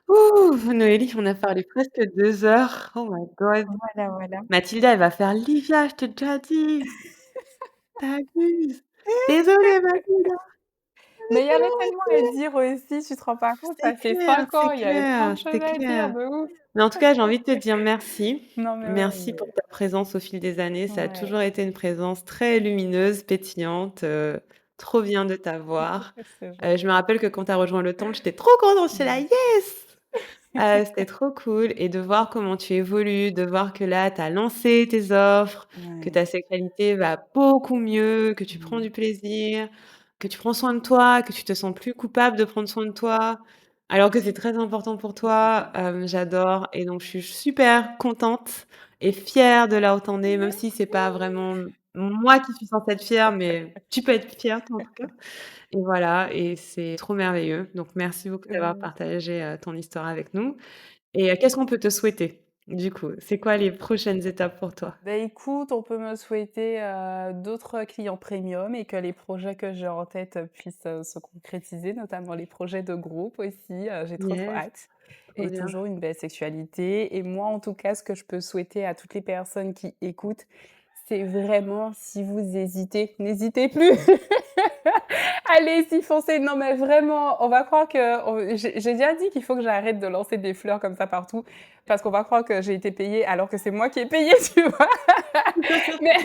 Ouh, Noélie, on a parlé presque 2 heures. Oh my god. Voilà, voilà. Mathilda, elle va faire: «Livia, je t'ai déjà dit, tu abuses. Désolée Mathilda, Mais il y avait désolée». tellement à dire aussi, tu te rends pas compte, ça fait 5 ans, C'est il y avait plein clair, de choses c'est à dire, clair. de ouf. Mais en tout cas, j'ai envie de te dire merci. Non, mais ouais, Merci pour ta présence au fil des années. Ça a ouais, toujours été une présence très lumineuse, pétillante, trop bien de t'avoir. c'est gentil. Je me rappelle que quand tu as rejoint le temple, j'étais trop contente, j'étais là: Ouais, «Yes!» C'était trop cool et de voir comment tu évolues, de voir que là, tu as lancé tes offres, que ouais. ta sexualité va beaucoup mieux, que tu prends Mmh. du plaisir, que tu prends soin de toi, que tu te sens plus coupable de prendre soin de toi, alors que c'est très important pour C'est ça. toi. J'adore et donc je suis super contente et fière de là où tu en es, même si c'est pas vraiment moi qui suis censée être fière, mais tu peux être fière toi, en tout cas. Et voilà et c'est trop merveilleux. Donc merci beaucoup d'avoir Ouais. partagé, ton histoire avec nous et qu'est-ce qu'on peut te souhaiter, du coup? C'est quoi les prochaines étapes pour toi? Bah, écoute, on peut me souhaiter, d'autres clients premium et que les projets que j'ai en tête, puissent, se concrétiser, notamment les projets de groupe aussi, j'ai trop, trop Yes, hâte trop et bien. toujours une belle sexualité et moi, en tout cas, ce que je peux souhaiter à toutes les personnes qui écoutent, c'est vraiment si vous hésitez, n'hésitez plus Allez-y, foncez. Non, mais vraiment, on va croire que j'ai déjà dit qu'il faut que j'arrête de lancer des fleurs comme ça partout parce qu'on va croire que j'ai été payée alors que c'est moi qui ai payé, tu vois? Mais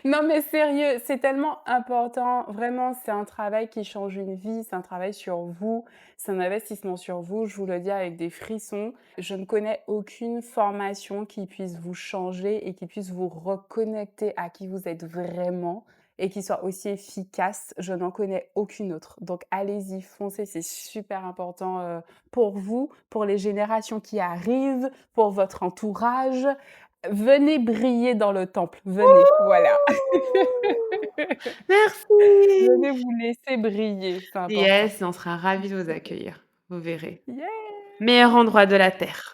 non, mais sérieux, c'est tellement important. Vraiment, c'est un travail qui change une vie, c'est un travail sur vous, c'est un investissement sur vous. Je vous le dis avec des frissons. Je ne connais aucune formation qui puisse vous changer et qui puisse vous reconnecter à qui vous êtes vraiment et qui soit aussi efficace. Je n'en connais aucune autre. Donc allez-y, foncez, c'est super important, pour vous, pour les générations qui arrivent, pour votre entourage. Venez briller dans le temple, venez, voilà. Merci! Venez vous laisser briller, c'est important. Yes, on sera ravis de vous accueillir, vous verrez. Yeah! Meilleur endroit de la terre.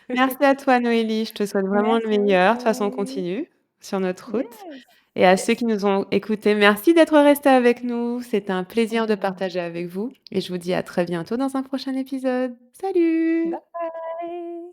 Merci à toi Noélie, je te souhaite vraiment le Merci meilleur. De toute façon, on beaucoup. continue sur notre route Yes, et à ceux yes. qui nous ont écoutés, merci d'être restés avec nous. C'était un plaisir de Mmh. partager avec vous et je vous dis à très bientôt dans un prochain épisode. Salut! Bye.